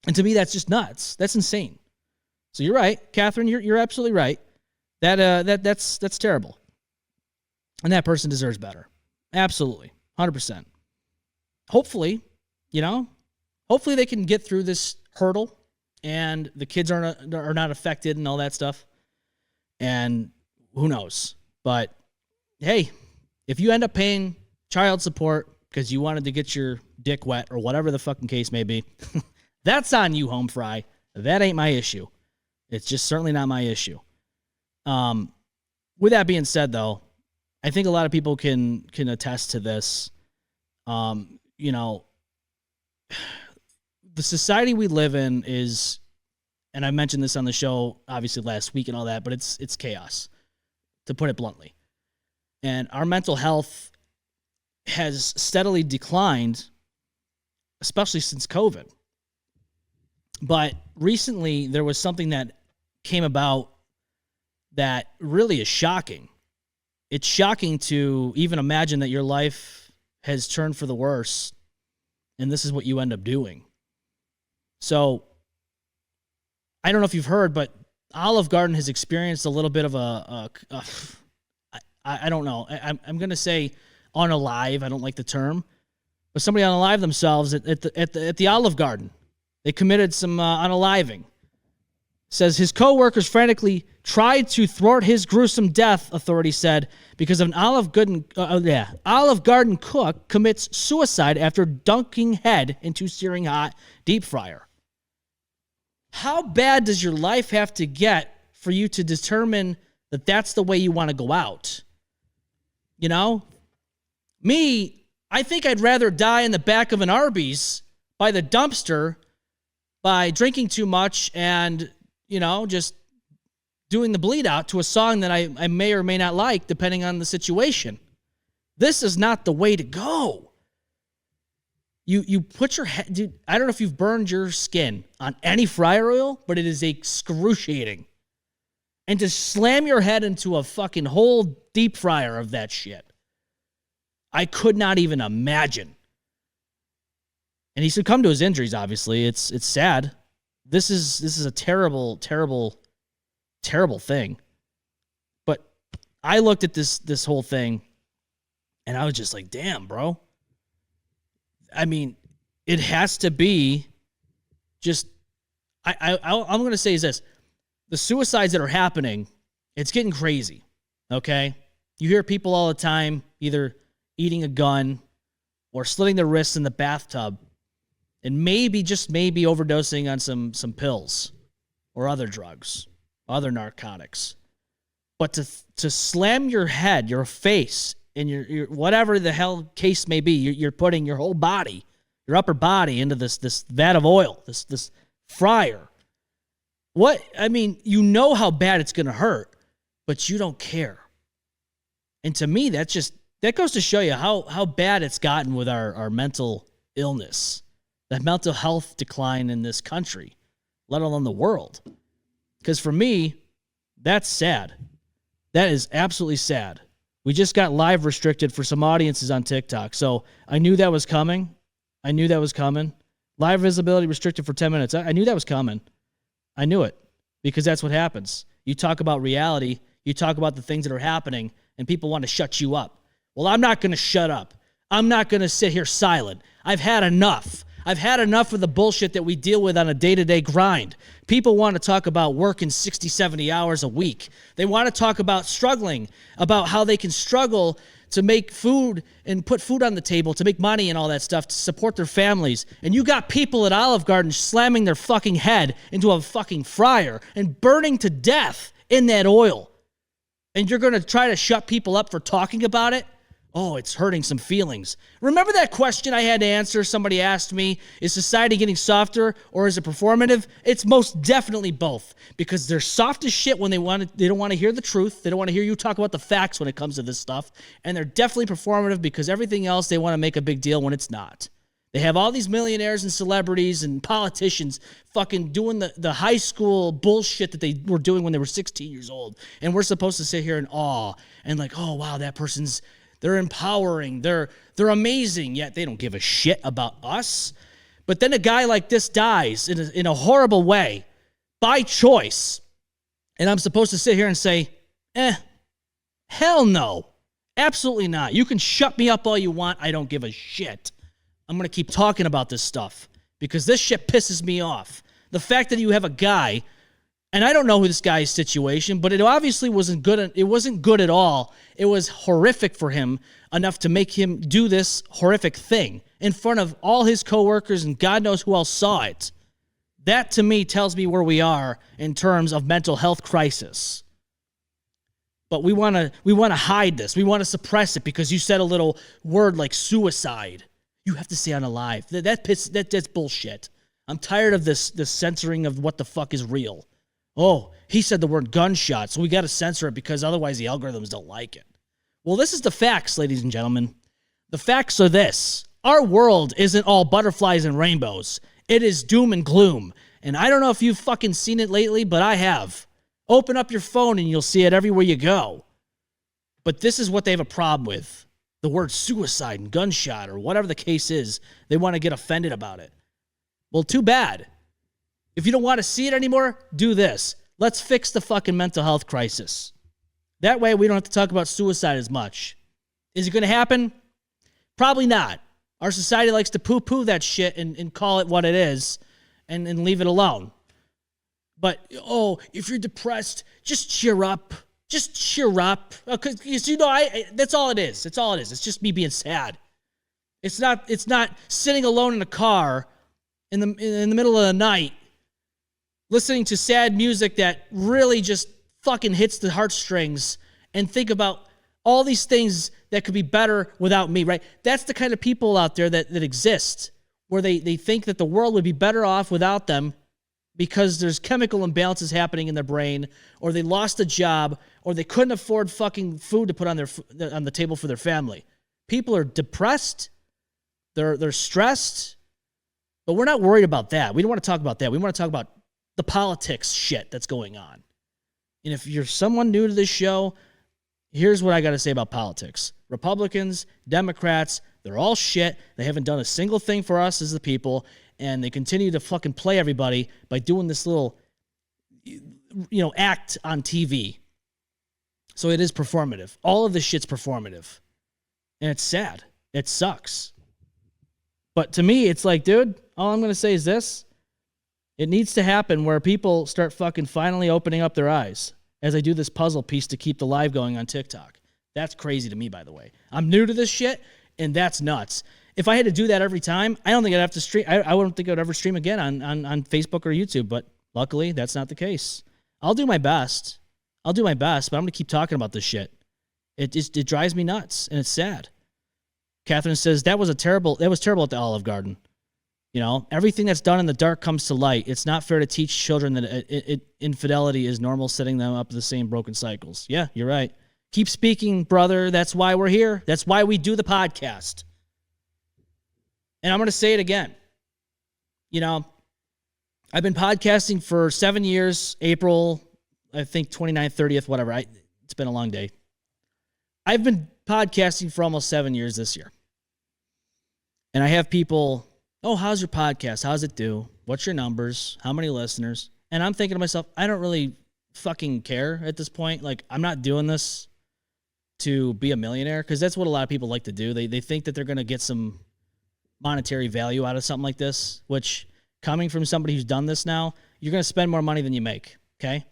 And to me, that's just nuts. That's insane. So you're right, Catherine. You're absolutely right. That's terrible. And that person deserves better. Absolutely, 100%. Hopefully they can get through this hurdle, and the kids are not affected and all that stuff. And who knows? But hey, if you end up paying child support because you wanted to get your dick wet or whatever the fucking case may be, that's on you, home fry. That ain't my issue. It's just certainly not my issue. With that being said, though, I think a lot of people can attest to this. The society we live in is, and I mentioned this on the show, obviously last week and all that, but it's chaos, to put it bluntly. And our mental health has steadily declined, especially since COVID. But recently, there was something that came about that really is shocking. It's shocking to even imagine that your life has turned for the worse, and this is what you end up doing. So, I don't know if you've heard, but Olive Garden has experienced a little bit of I don't know. I'm going to say unalive. I don't like the term. But somebody unalived themselves at the Olive Garden. They committed some unaliving. Says his co-workers frantically tried to thwart his gruesome death, authorities said, because of an Olive Garden cook commits suicide after dunking head into searing hot deep fryer. How bad does your life have to get for you to determine that that's the way you want to go out? You know? Me, I think I'd rather die in the back of an Arby's by the dumpster by drinking too much and, just doing the bleed out to a song that I may or may not like, depending on the situation. This is not the way to go. You put your head, dude, I don't know if you've burned your skin on any fryer oil, but it is excruciating. And to slam your head into a fucking whole deep fryer of that shit, I could not even imagine. And he succumbed to his injuries, obviously. It's sad. This is a terrible, terrible, terrible thing. But I looked at this whole thing, and I was just like, damn, bro. I mean, it has to be just, I'm going to say is this. The suicides that are happening, it's getting crazy, okay? You hear people all the time either eating a gun or slitting their wrists in the bathtub and maybe, just maybe, overdosing on some pills or other drugs, other narcotics. But to slam your head, your face, and your whatever the hell case may be, you're putting your whole body, your upper body into this vat of oil, this fryer. What, I mean, you know how bad it's going to hurt, but you don't care. And to me, that goes to show you how bad it's gotten with our mental illness, the mental health decline in this country, let alone the world. Because for me, that's sad. That is absolutely sad. We just got live restricted for some audiences on TikTok, so I knew that was coming. Live visibility restricted for 10 minutes. I knew that was coming. I knew it because that's what happens. You talk about reality, you talk about the things that are happening, and people want to shut you up. Well, I'm not going to shut up. I'm not going to sit here silent. I've had enough. I've had enough of the bullshit that we deal with on a day-to-day grind. People want to talk about working 60, 70 hours a week. They want to talk about struggling, about how they can struggle to make food and put food on the table, to make money and all that stuff, to support their families. And you got people at Olive Garden slamming their fucking head into a fucking fryer and burning to death in that oil. And you're going to try to shut people up for talking about it? Oh, it's hurting some feelings. Remember that question I had to answer? Somebody asked me, is society getting softer or is it performative? It's most definitely both, because they're soft as shit when they don't want to hear the truth. They don't want to hear you talk about the facts when it comes to this stuff. And they're definitely performative because everything else they want to make a big deal when it's not. They have all these millionaires and celebrities and politicians fucking doing the high school bullshit that they were doing when they were 16 years old. And we're supposed to sit here in awe and like, oh, wow, that person's, they're empowering, they're amazing, yet they don't give a shit about us. But then a guy like this dies in a horrible way by choice. And I'm supposed to sit here and say, hell no. Absolutely not. You can shut me up all you want. I don't give a shit. I'm going to keep talking about this stuff because this shit pisses me off. The fact that you have a guy, and I don't know who this guy's situation, but it obviously wasn't good. It wasn't good at all. It was horrific for him enough to make him do this horrific thing in front of all his coworkers and God knows who else saw it. That to me tells me where we are in terms of mental health crisis. But we want to hide this. We want to suppress it because you said a little word like suicide. You have to stay unalive. That's bullshit. I'm tired of this censoring of what the fuck is real. Oh, he said the word gunshot, so we got to censor it because otherwise the algorithms don't like it. Well, this is the facts, ladies and gentlemen. The facts are this. Our world isn't all butterflies and rainbows. It is doom and gloom. And I don't know if you've fucking seen it lately, but I have. Open up your phone and you'll see it everywhere you go. But this is what they have a problem with. The word suicide and gunshot or whatever the case is, they want to get offended about it. Well, too bad. If you don't want to see it anymore, do this. Let's fix the fucking mental health crisis. That way we don't have to talk about suicide as much. Is it going to happen? Probably not. Our society likes to poo-poo that shit and call it what it is and leave it alone. But, oh, if you're depressed, just cheer up. Just cheer up. Because, that's all it is. That's all it is. It's just me being sad. It's not sitting alone in a car in the middle of the night listening to sad music that really just fucking hits the heartstrings and think about all these things that could be better without me, right? That's the kind of people out there that exist, where they think that the world would be better off without them because there's chemical imbalances happening in their brain, or they lost a job, or they couldn't afford fucking food to put on the table for their family. People are depressed, they're stressed, but we're not worried about that. We don't want to talk about that. We want to talk about the politics shit that's going on. And if you're someone new to this show, here's what I got to say about politics. Republicans, Democrats, they're all shit. They haven't done a single thing for us as the people, and they continue to fucking play everybody by doing this little, act on TV. So it is performative. All of this shit's performative. And it's sad. It sucks. But to me, it's like, dude, all I'm going to say is this. It needs to happen where people start fucking finally opening up their eyes as I do this puzzle piece to keep the live going on TikTok. That's crazy to me, by the way. I'm new to this shit, and that's nuts. If I had to do that every time, I don't think I'd have to stream. I wouldn't think I'd ever stream again on Facebook or YouTube, but luckily, that's not the case. I'll do my best. I'll do my best, but I'm going to keep talking about this shit. It drives me nuts, and it's sad. Catherine says, that was terrible at the Olive Garden. You know, everything that's done in the dark comes to light. It's not fair to teach children that infidelity is normal, setting them up the same broken cycles. Yeah, you're right. Keep speaking, brother. That's why we're here. That's why we do the podcast. And I'm going to say it again. You know, I've been podcasting for 7 years, April, I think 29th, 30th, whatever. It's been a long day. I've been podcasting for almost 7 years this year. And I have people, oh, how's your podcast? How's it do? What's your numbers? How many listeners? And I'm thinking to myself, I don't really fucking care at this point. Like, I'm not doing this to be a millionaire, because that's what a lot of people like to do. They think that they're going to get some monetary value out of something like this, which, coming from somebody who's done this now, you're going to spend more money than you make, okay?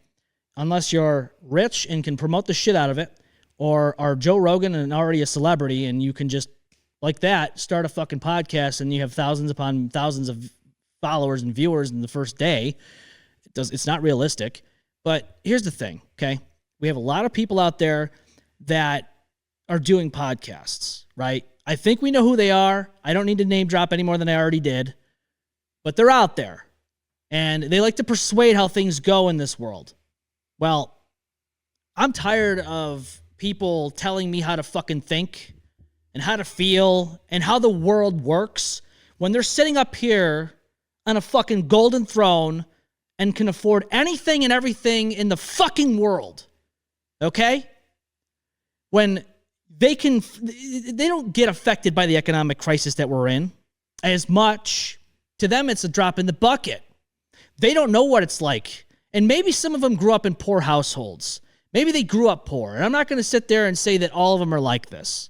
Unless you're rich and can promote the shit out of it, or are Joe Rogan and already a celebrity, and you can just, like that, start a fucking podcast and you have thousands upon thousands of followers and viewers in the first day. It's not realistic. But here's the thing, okay? We have a lot of people out there that are doing podcasts, right? I think we know who they are. I don't need to name drop any more than I already did. But they're out there. And they like to persuade how things go in this world. Well, I'm tired of people telling me how to fucking think and how to feel and how the world works when they're sitting up here on a fucking golden throne and can afford anything and everything in the fucking world. Okay? When they don't get affected by the economic crisis that we're in as much. To them, it's a drop in the bucket. They don't know what it's like. And maybe some of them grew up in poor households. Maybe they grew up poor. And I'm not going to sit there and say that all of them are like this.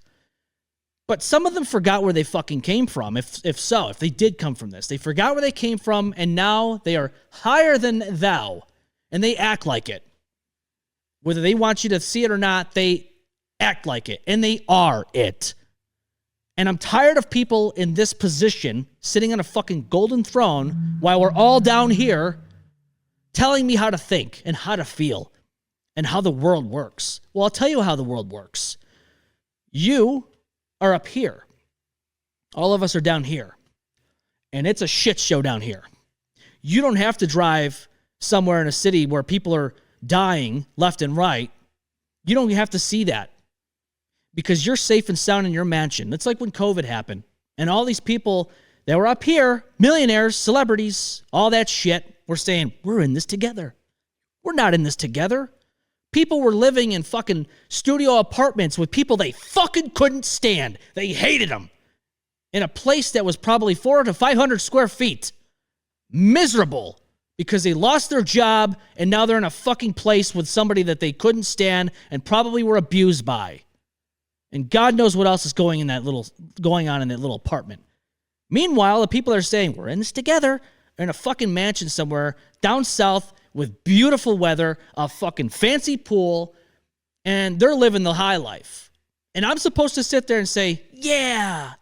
But some of them forgot where they fucking came from, if they did come from this. They forgot where they came from, and now they are higher than thou, and they act like it. Whether they want you to see it or not, they act like it, and they are it. And I'm tired of people in this position sitting on a fucking golden throne while we're all down here telling me how to think and how to feel and how the world works. Well, I'll tell you how the world works. You are up here. All of us are down here. And it's a shit show down here. You don't have to drive somewhere in a city where people are dying left and right. You don't have to see that. Because you're safe and sound in your mansion. It's like when COVID happened. And all these people that were up here, millionaires, celebrities, all that shit, were saying, we're in this together. We're not in this together. People were living in fucking studio apartments with people they fucking couldn't stand. They hated them. In a place that was probably 400 to 500 square feet. Miserable. Because they lost their job and now they're in a fucking place with somebody that they couldn't stand and probably were abused by. And God knows what else is going on in that little apartment. Meanwhile, the people are saying, we're in this together. They're in a fucking mansion somewhere down south with beautiful weather, a fucking fancy pool, and they're living the high life. And I'm supposed to sit there and say, yeah,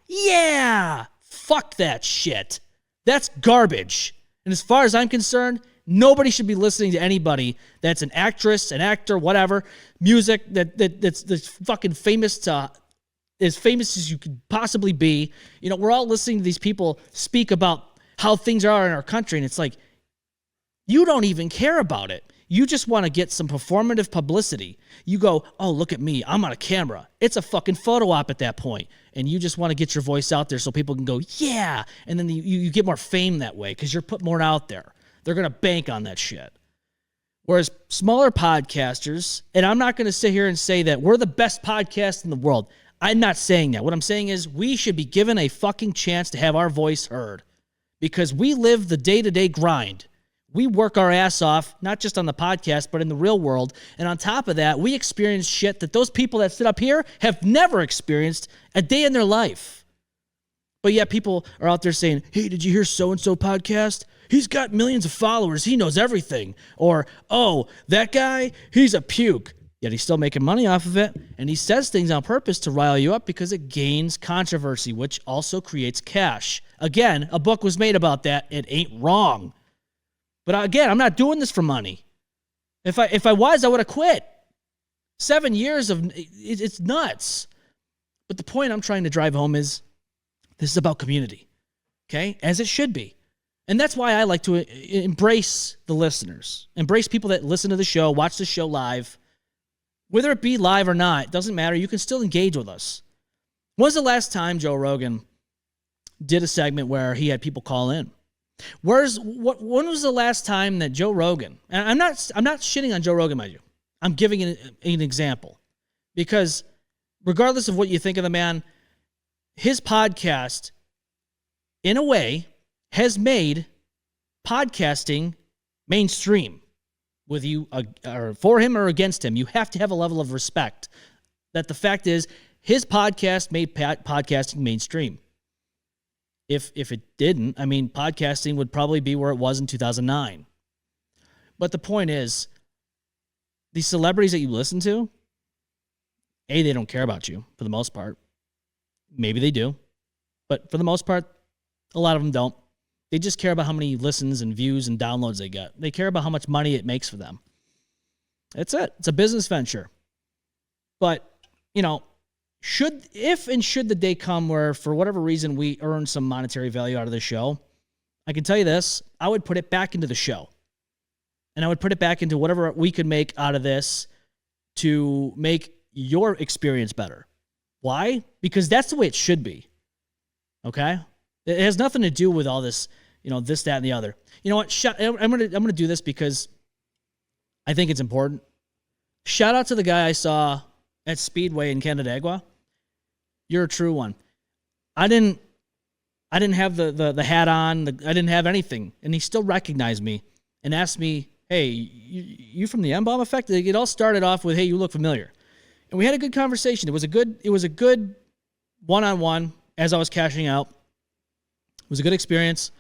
fuck that shit. That's garbage. And as far as I'm concerned, nobody should be listening to anybody that's an actress, an actor, whatever, music that's fucking famous to as famous as you could possibly be. You know, we're all listening to these people speak about how things are in our country, and it's like, you don't even care about it. You just want to get some performative publicity. You go, oh, look at me. I'm on a camera. It's a fucking photo op at that point. And you just want to get your voice out there so people can go, yeah. And then you get more fame that way because you're putting more out there. They're going to bank on that shit. Whereas smaller podcasters, and I'm not going to sit here and say that we're the best podcast in the world. I'm not saying that. What I'm saying is we should be given a fucking chance to have our voice heard because we live the day-to-day grind. We work our ass off, not just on the podcast, but in the real world. And on top of that, we experience shit that those people that sit up here have never experienced a day in their life. But yet people are out there saying, hey, did you hear so-and-so podcast? He's got millions of followers. He knows everything. Or, oh, that guy, he's a puke. Yet he's still making money off of it. And he says things on purpose to rile you up because it gains controversy, which also creates cash. Again, a book was made about that. It ain't wrong. But again, I'm not doing this for money. If I was, I would have quit. 7 years of it's nuts. But the point I'm trying to drive home is this is about community, okay? As it should be. And that's why I like to embrace the listeners, embrace people that listen to the show, watch the show live. Whether it be live or not, it doesn't matter. You can still engage with us. When was the last time Joe Rogan did a segment where he had people call in? When was the last time that Joe Rogan, and I'm not shitting on Joe Rogan, mind you. I'm giving an example. Because regardless of what you think of the man, his podcast, in a way, has made podcasting mainstream. With you or for him or against him, you have to have a level of respect. That the fact is, his podcast made podcasting mainstream. If it didn't, I mean, podcasting would probably be where it was in 2009. But the point is, these celebrities that you listen to, A, they don't care about you for the most part. Maybe they do. But for the most part, a lot of them don't. They just care about how many listens and views and downloads they get. They care about how much money it makes for them. That's it. It's a business venture. But, should the day come where, for whatever reason, we earn some monetary value out of the show, I can tell you this, I would put it back into the show. And I would put it back into whatever we could make out of this to make your experience better. Why? Because that's the way it should be. Okay? It has nothing to do with all this, this, that, and the other. You know what? I'm gonna do this because I think it's important. Shout out to the guy I saw at Speedway in Canandaigua. You're a true one. I didn't have the hat on. I didn't have anything, and he still recognized me and asked me, "Hey, you from the M-Balm Effect?" It all started off with, "Hey, you look familiar," and we had a good conversation. It was a good one-on-one as I was cashing out. It was a good experience,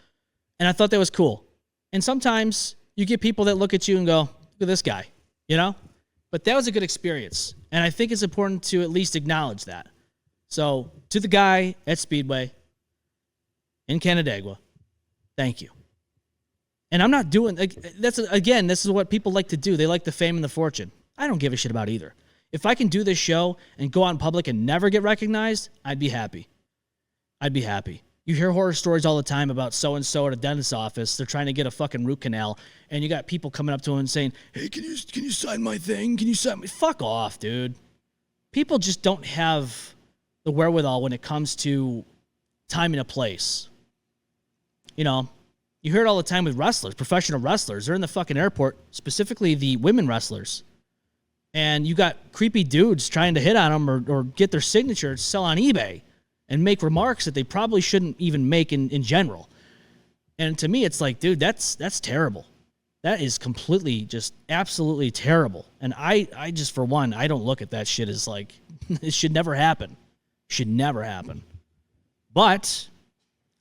and I thought that was cool. And sometimes you get people that look at you and go, "Look at this guy," But that was a good experience, and I think it's important to at least acknowledge that. So, to the guy at Speedway in Canandaigua, thank you. And I'm not doing this is what people like to do. They like the fame and the fortune. I don't give a shit about either. If I can do this show and go out in public and never get recognized, I'd be happy. You hear horror stories all the time about so-and-so at a dentist's office. They're trying to get a fucking root canal, and you got people coming up to him and saying, "Hey, can you sign my thing? Can you sign my..." Fuck off, dude. People just don't have the wherewithal when it comes to time and a place. You hear it all the time with wrestlers, professional wrestlers. They're in the fucking airport, specifically the women wrestlers. And you got creepy dudes trying to hit on them or get their signature to sell on eBay and make remarks that they probably shouldn't even make in general. And to me, it's like, dude, that's terrible. That is completely, just absolutely terrible. And I just, for one, I don't look at that shit as like, it should never happen. Should never happen. But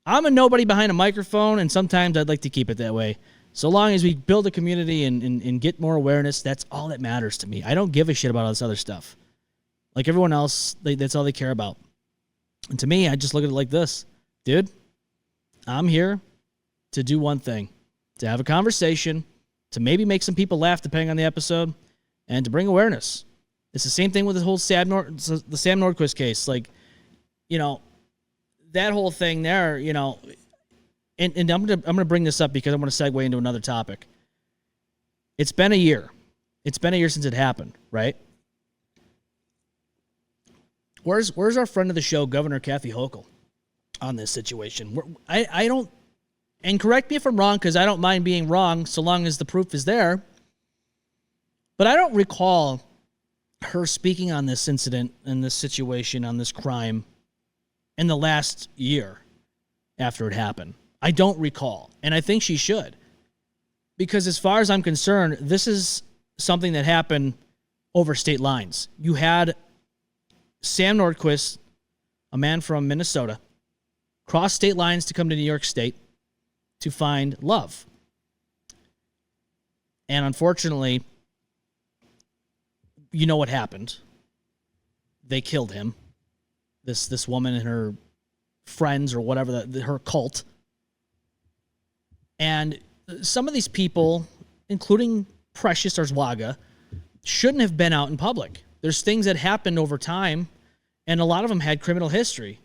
I'm a nobody behind a microphone, and sometimes I'd like to keep it that way. So long as we build a community and get more awareness, that's all that matters to me. I don't give a shit about all this other stuff. Like everyone else, that's all they care about. And to me, I just look at it like this. Dude, I'm here to do one thing. To have a conversation, to maybe make some people laugh depending on the episode, and to bring awareness. It's the same thing with the whole Sam Nordquist case. Like, that whole thing there, and I'm gonna bring this up because I want to segue into another topic. It's been a year. It's been a year since it happened, right? Where's our friend of the show, Governor Kathy Hochul, on this situation? I don't, and correct me if I'm wrong, because I don't mind being wrong so long as the proof is there, but I don't recall her speaking on this incident, in this situation, on this crime in the last year after it happened. I don't recall, and I think she should, because as far as I'm concerned, this is something that happened over state lines. You had Sam Nordquist, a man from Minnesota, cross state lines to come to New York State to find love. And unfortunately, you know what happened. They killed him. This woman and her friends, or whatever, her cult. And some of these people, including Precious Arzwaga, shouldn't have been out in public. There's things that happened over time, and a lot of them had criminal history,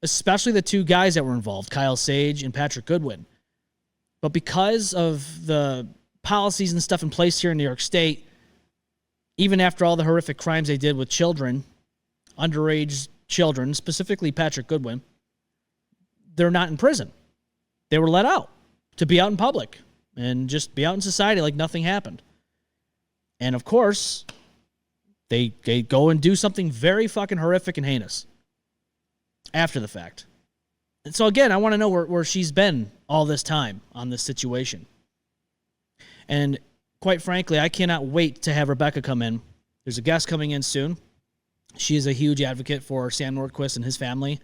especially the two guys that were involved, Kyle Sage and Patrick Goodwin. But because of the policies and stuff in place here in New York State, even after all the horrific crimes they did with children, underage children, specifically Patrick Goodwin, they're not in prison. They were let out to be out in public and just be out in society like nothing happened. And of course, they go and do something very fucking horrific and heinous after the fact. And so again, I want to know where she's been all this time on this situation. And quite frankly, I cannot wait to have Rebecca come in. There's a guest coming in soon. She is a huge advocate for Sam Nordquist and his family.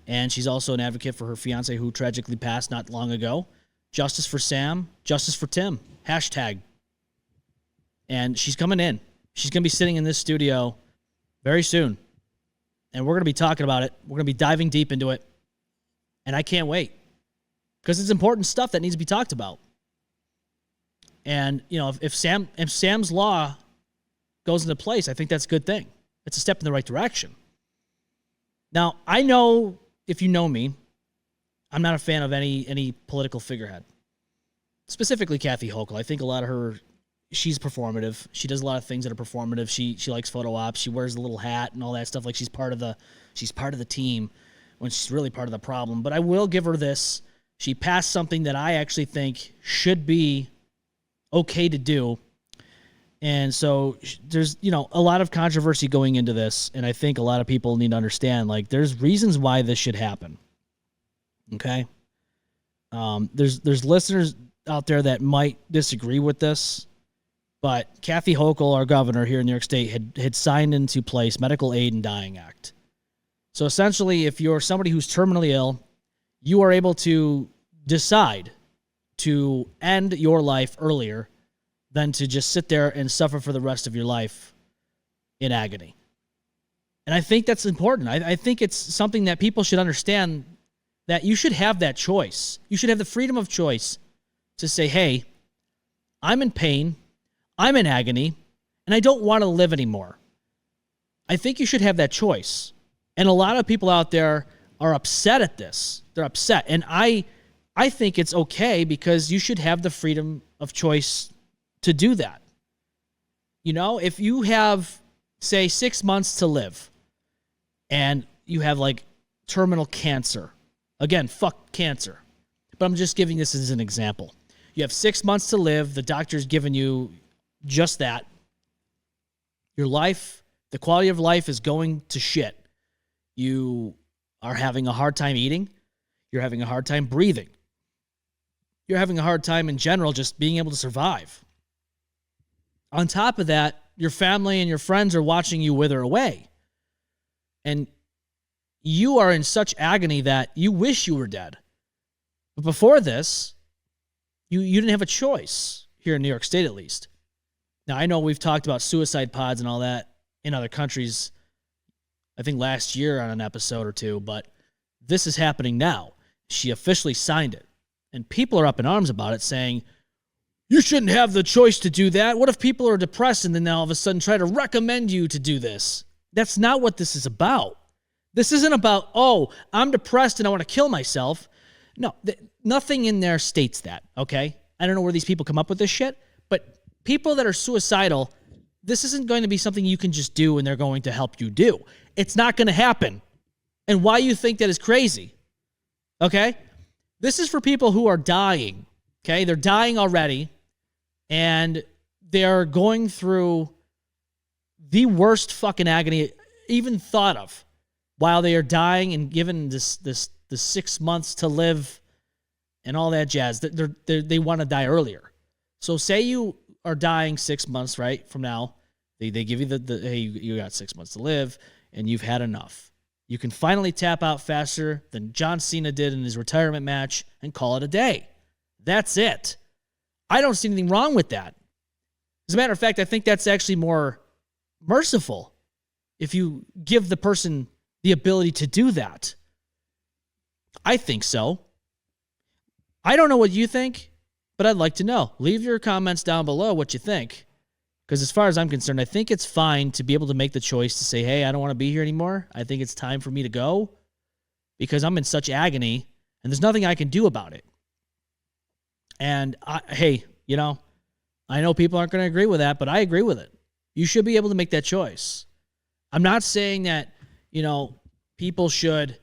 And she's also an advocate for her fiance who tragically passed not long ago. Justice for Sam, justice for Tim. Hashtag. And she's coming in. She's going to be sitting in this studio very soon. And we're going to be talking about it. We're going to be diving deep into it. And I can't wait. Because it's important stuff that needs to be talked about. And, you know, if Sam's law goes into place, I think that's a good thing. It's a step in the right direction. Now, I know, if you know me, I'm not a fan of any political figurehead. Specifically Kathy Hochul. I think a lot of her, she's performative. She does a lot of things that are performative. She likes photo ops. She wears the little hat and all that stuff like she's part of the team when she's really part of the problem. But I will give her this. She passed something that I actually think should be okay to do. And so there's, you know, a lot of controversy going into this, and I think a lot of people need to understand, like, there's reasons why this should happen. Okay? There's listeners out there that might disagree with this, but Kathy Hochul, our governor here in New York State, had signed into place Medical Aid and Dying Act. So essentially, if you're somebody who's terminally ill, you are able to decide to end your life earlier than to just sit there and suffer for the rest of your life in agony. And I think that's important. I think it's something that people should understand, that you should have that choice. You should have the freedom of choice to say, hey, I'm in pain, I'm in agony, and I don't want to live anymore. I think you should have that choice. And a lot of people out there are upset at this. They're upset. And I think it's okay, because you should have the freedom of choice to do that. You know, if you have, say, 6 months to live and you have like terminal cancer, again, fuck cancer, but I'm just giving this as an example. You have 6 months to live. The doctor's given you just that. Your life, the quality of life is going to shit. You are having a hard time eating. You're having a hard time breathing. You're having a hard time in general just being able to survive. On top of that, your family and your friends are watching you wither away. And you are in such agony that you wish you were dead. But before this, you didn't have a choice, here in New York State at least. Now, I know we've talked about suicide pods and all that in other countries, I think last year on an episode or two, but this is happening now. She officially signed it. And people are up in arms about it, saying, you shouldn't have the choice to do that. What if people are depressed and then all of a sudden try to recommend you to do this? That's not what this is about. This isn't about, oh, I'm depressed and I want to kill myself. No, nothing in there states that, okay? I don't know where these people come up with this shit, but people that are suicidal, this isn't going to be something you can just do and they're going to help you do. It's not going to happen. And why you think that is crazy, okay? This is for people who are dying, okay? They're dying already, and they're going through the worst fucking agony even thought of while they are dying and given the 6 months to live and all that jazz. They want to die earlier. So say you are dying 6 months, right, from now. They give you the hey, you got 6 months to live, and you've had enough. You can finally tap out faster than John Cena did in his retirement match and call it a day. That's it. I don't see anything wrong with that. As a matter of fact, I think that's actually more merciful if you give the person the ability to do that. I think so. I don't know what you think, but I'd like to know. Leave your comments down below what you think. Because as far as I'm concerned, I think it's fine to be able to make the choice to say, hey, I don't want to be here anymore. I think it's time for me to go because I'm in such agony and there's nothing I can do about it. And hey, I know people aren't going to agree with that, but I agree with it. You should be able to make that choice. I'm not saying that, people should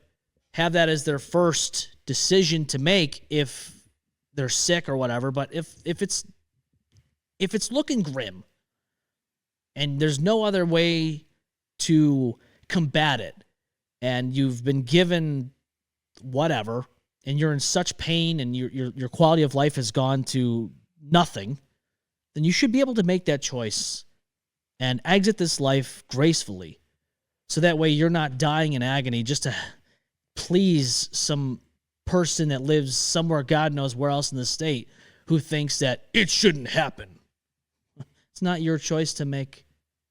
have that as their first decision to make if they're sick or whatever, but if it's looking grim and there's no other way to combat it and you've been given whatever and you're in such pain and your quality of life has gone to nothing, then you should be able to make that choice and exit this life gracefully. So that way you're not dying in agony just to please some person that lives somewhere God knows where else in the state who thinks that it shouldn't happen. It's not your choice to make.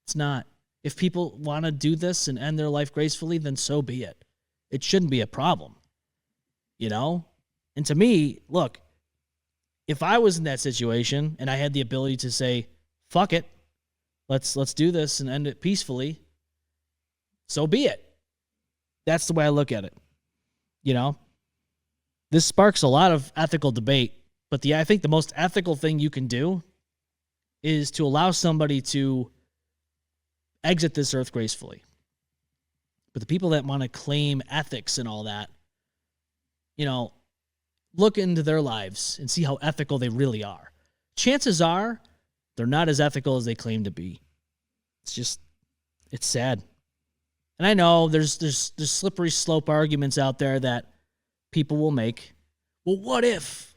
It's not. If people want to do this and end their life gracefully, then so be it. It shouldn't be a problem. And to me, look, if I was in that situation and I had the ability to say, fuck it, let's do this and end it peacefully, so be it. That's the way I look at it. This sparks a lot of ethical debate, but I think the most ethical thing you can do is to allow somebody to exit this earth gracefully. But the people that want to claim ethics and all that, look into their lives and see how ethical they really are. Chances are they're not as ethical as they claim to be. It's sad. And I know there's slippery slope arguments out there that people will make. Well, what if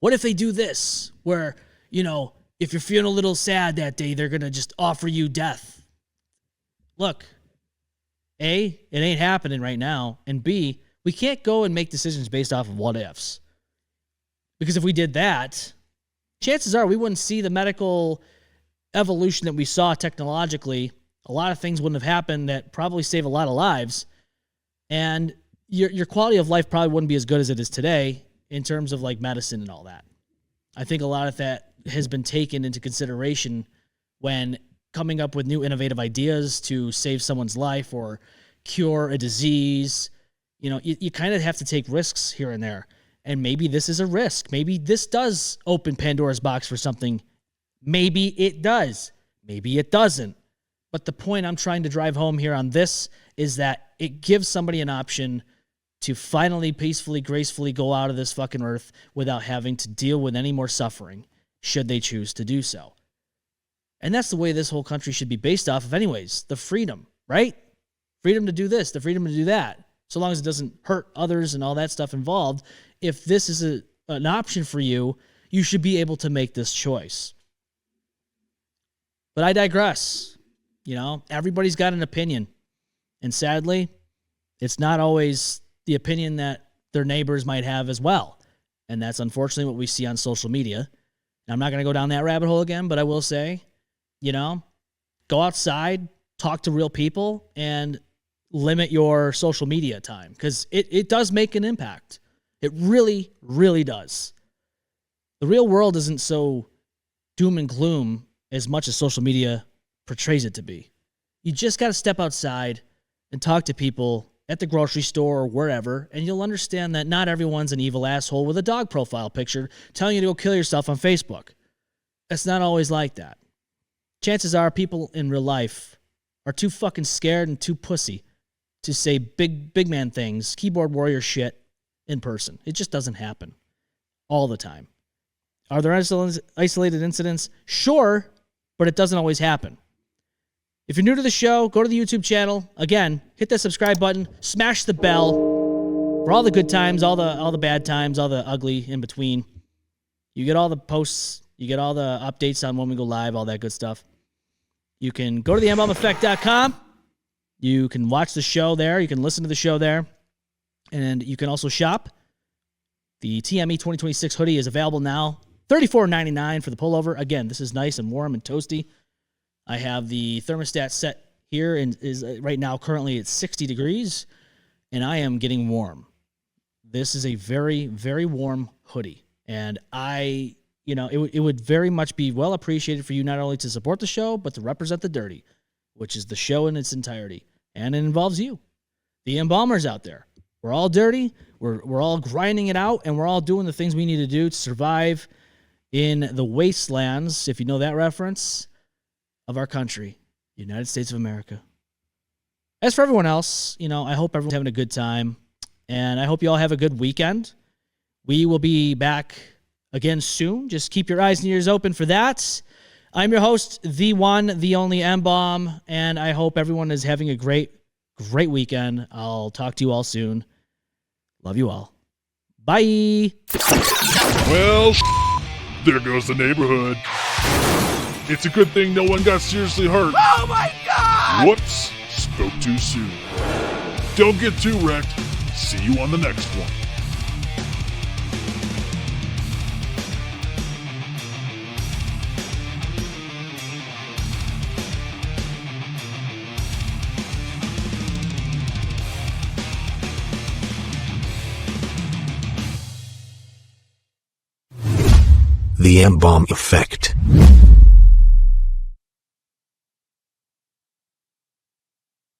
they do this? Where, if you're feeling a little sad that day, they're going to just offer you death. Look, A, it ain't happening right now. And B, we can't go and make decisions based off of what ifs. Because if we did that, chances are we wouldn't see the medical evolution that we saw technologically. A lot of things wouldn't have happened that probably save a lot of lives. And your quality of life probably wouldn't be as good as it is today in terms of like medicine and all that. I think a lot of that has been taken into consideration when coming up with new innovative ideas to save someone's life or cure a disease. You kind of have to take risks here and there. And maybe this is a risk. Maybe this does open Pandora's box for something. Maybe it does. Maybe it doesn't. But the point I'm trying to drive home here on this is that it gives somebody an option to finally, peacefully, gracefully go out of this fucking earth without having to deal with any more suffering, should they choose to do so. And that's the way this whole country should be based off of anyways. The freedom, right? Freedom to do this, the freedom to do that. So long as it doesn't hurt others and all that stuff involved. If this is an option for you, you should be able to make this choice. But I digress. Everybody's got an opinion. And sadly, it's not always the opinion that their neighbors might have as well. And that's unfortunately what we see on social media. And I'm not going to go down that rabbit hole again, but I will say, go outside, talk to real people, and limit your social media time because it does make an impact. It really, really does. The real world isn't so doom and gloom as much as social media portrays it to be. You just got to step outside and talk to people at the grocery store or wherever, and you'll understand that not everyone's an evil asshole with a dog profile picture telling you to go kill yourself on Facebook. It's not always like that. Chances are people in real life are too fucking scared and too pussy to say big man things, keyboard warrior shit in person. It just doesn't happen all the time. Are there isolated incidents? Sure, but it doesn't always happen. If you're new to the show, go to the YouTube channel. Again, hit that subscribe button, smash the bell for all the good times, all the bad times, all the ugly in between. You get all the posts, you get all the updates on when we go live, all that good stuff. You can go to the M-BalmEffect.com. You can watch the show there. You can listen to the show there. And you can also shop. The TME 2026 hoodie is available now. $34.99 for the pullover. Again, this is nice and warm and toasty. I have the thermostat set here and is right now currently at 60 degrees, and I am getting warm. This is a very, very warm hoodie. And I it would very much be well appreciated for you not only to support the show, but to represent the dirty, which is the show in its entirety. And it involves you, the embalmers out there. We're all dirty. We're all grinding it out, and we're all doing the things we need to do to survive in the wastelands, if you know that reference, of our country, the United States of America. As for everyone else, I hope everyone's having a good time, and I hope you all have a good weekend. We will be back again soon. Just keep your eyes and ears open for that. I'm your host, the one, the only M-Balm, and I hope everyone is having a great weekend. I'll talk to you all soon. Love you all. Bye. Well, there goes the neighborhood. It's a good thing no one got seriously hurt. Oh my God! Whoops, spoke too soon. Don't get too wrecked. See you on the next one. The M-Balm Effect.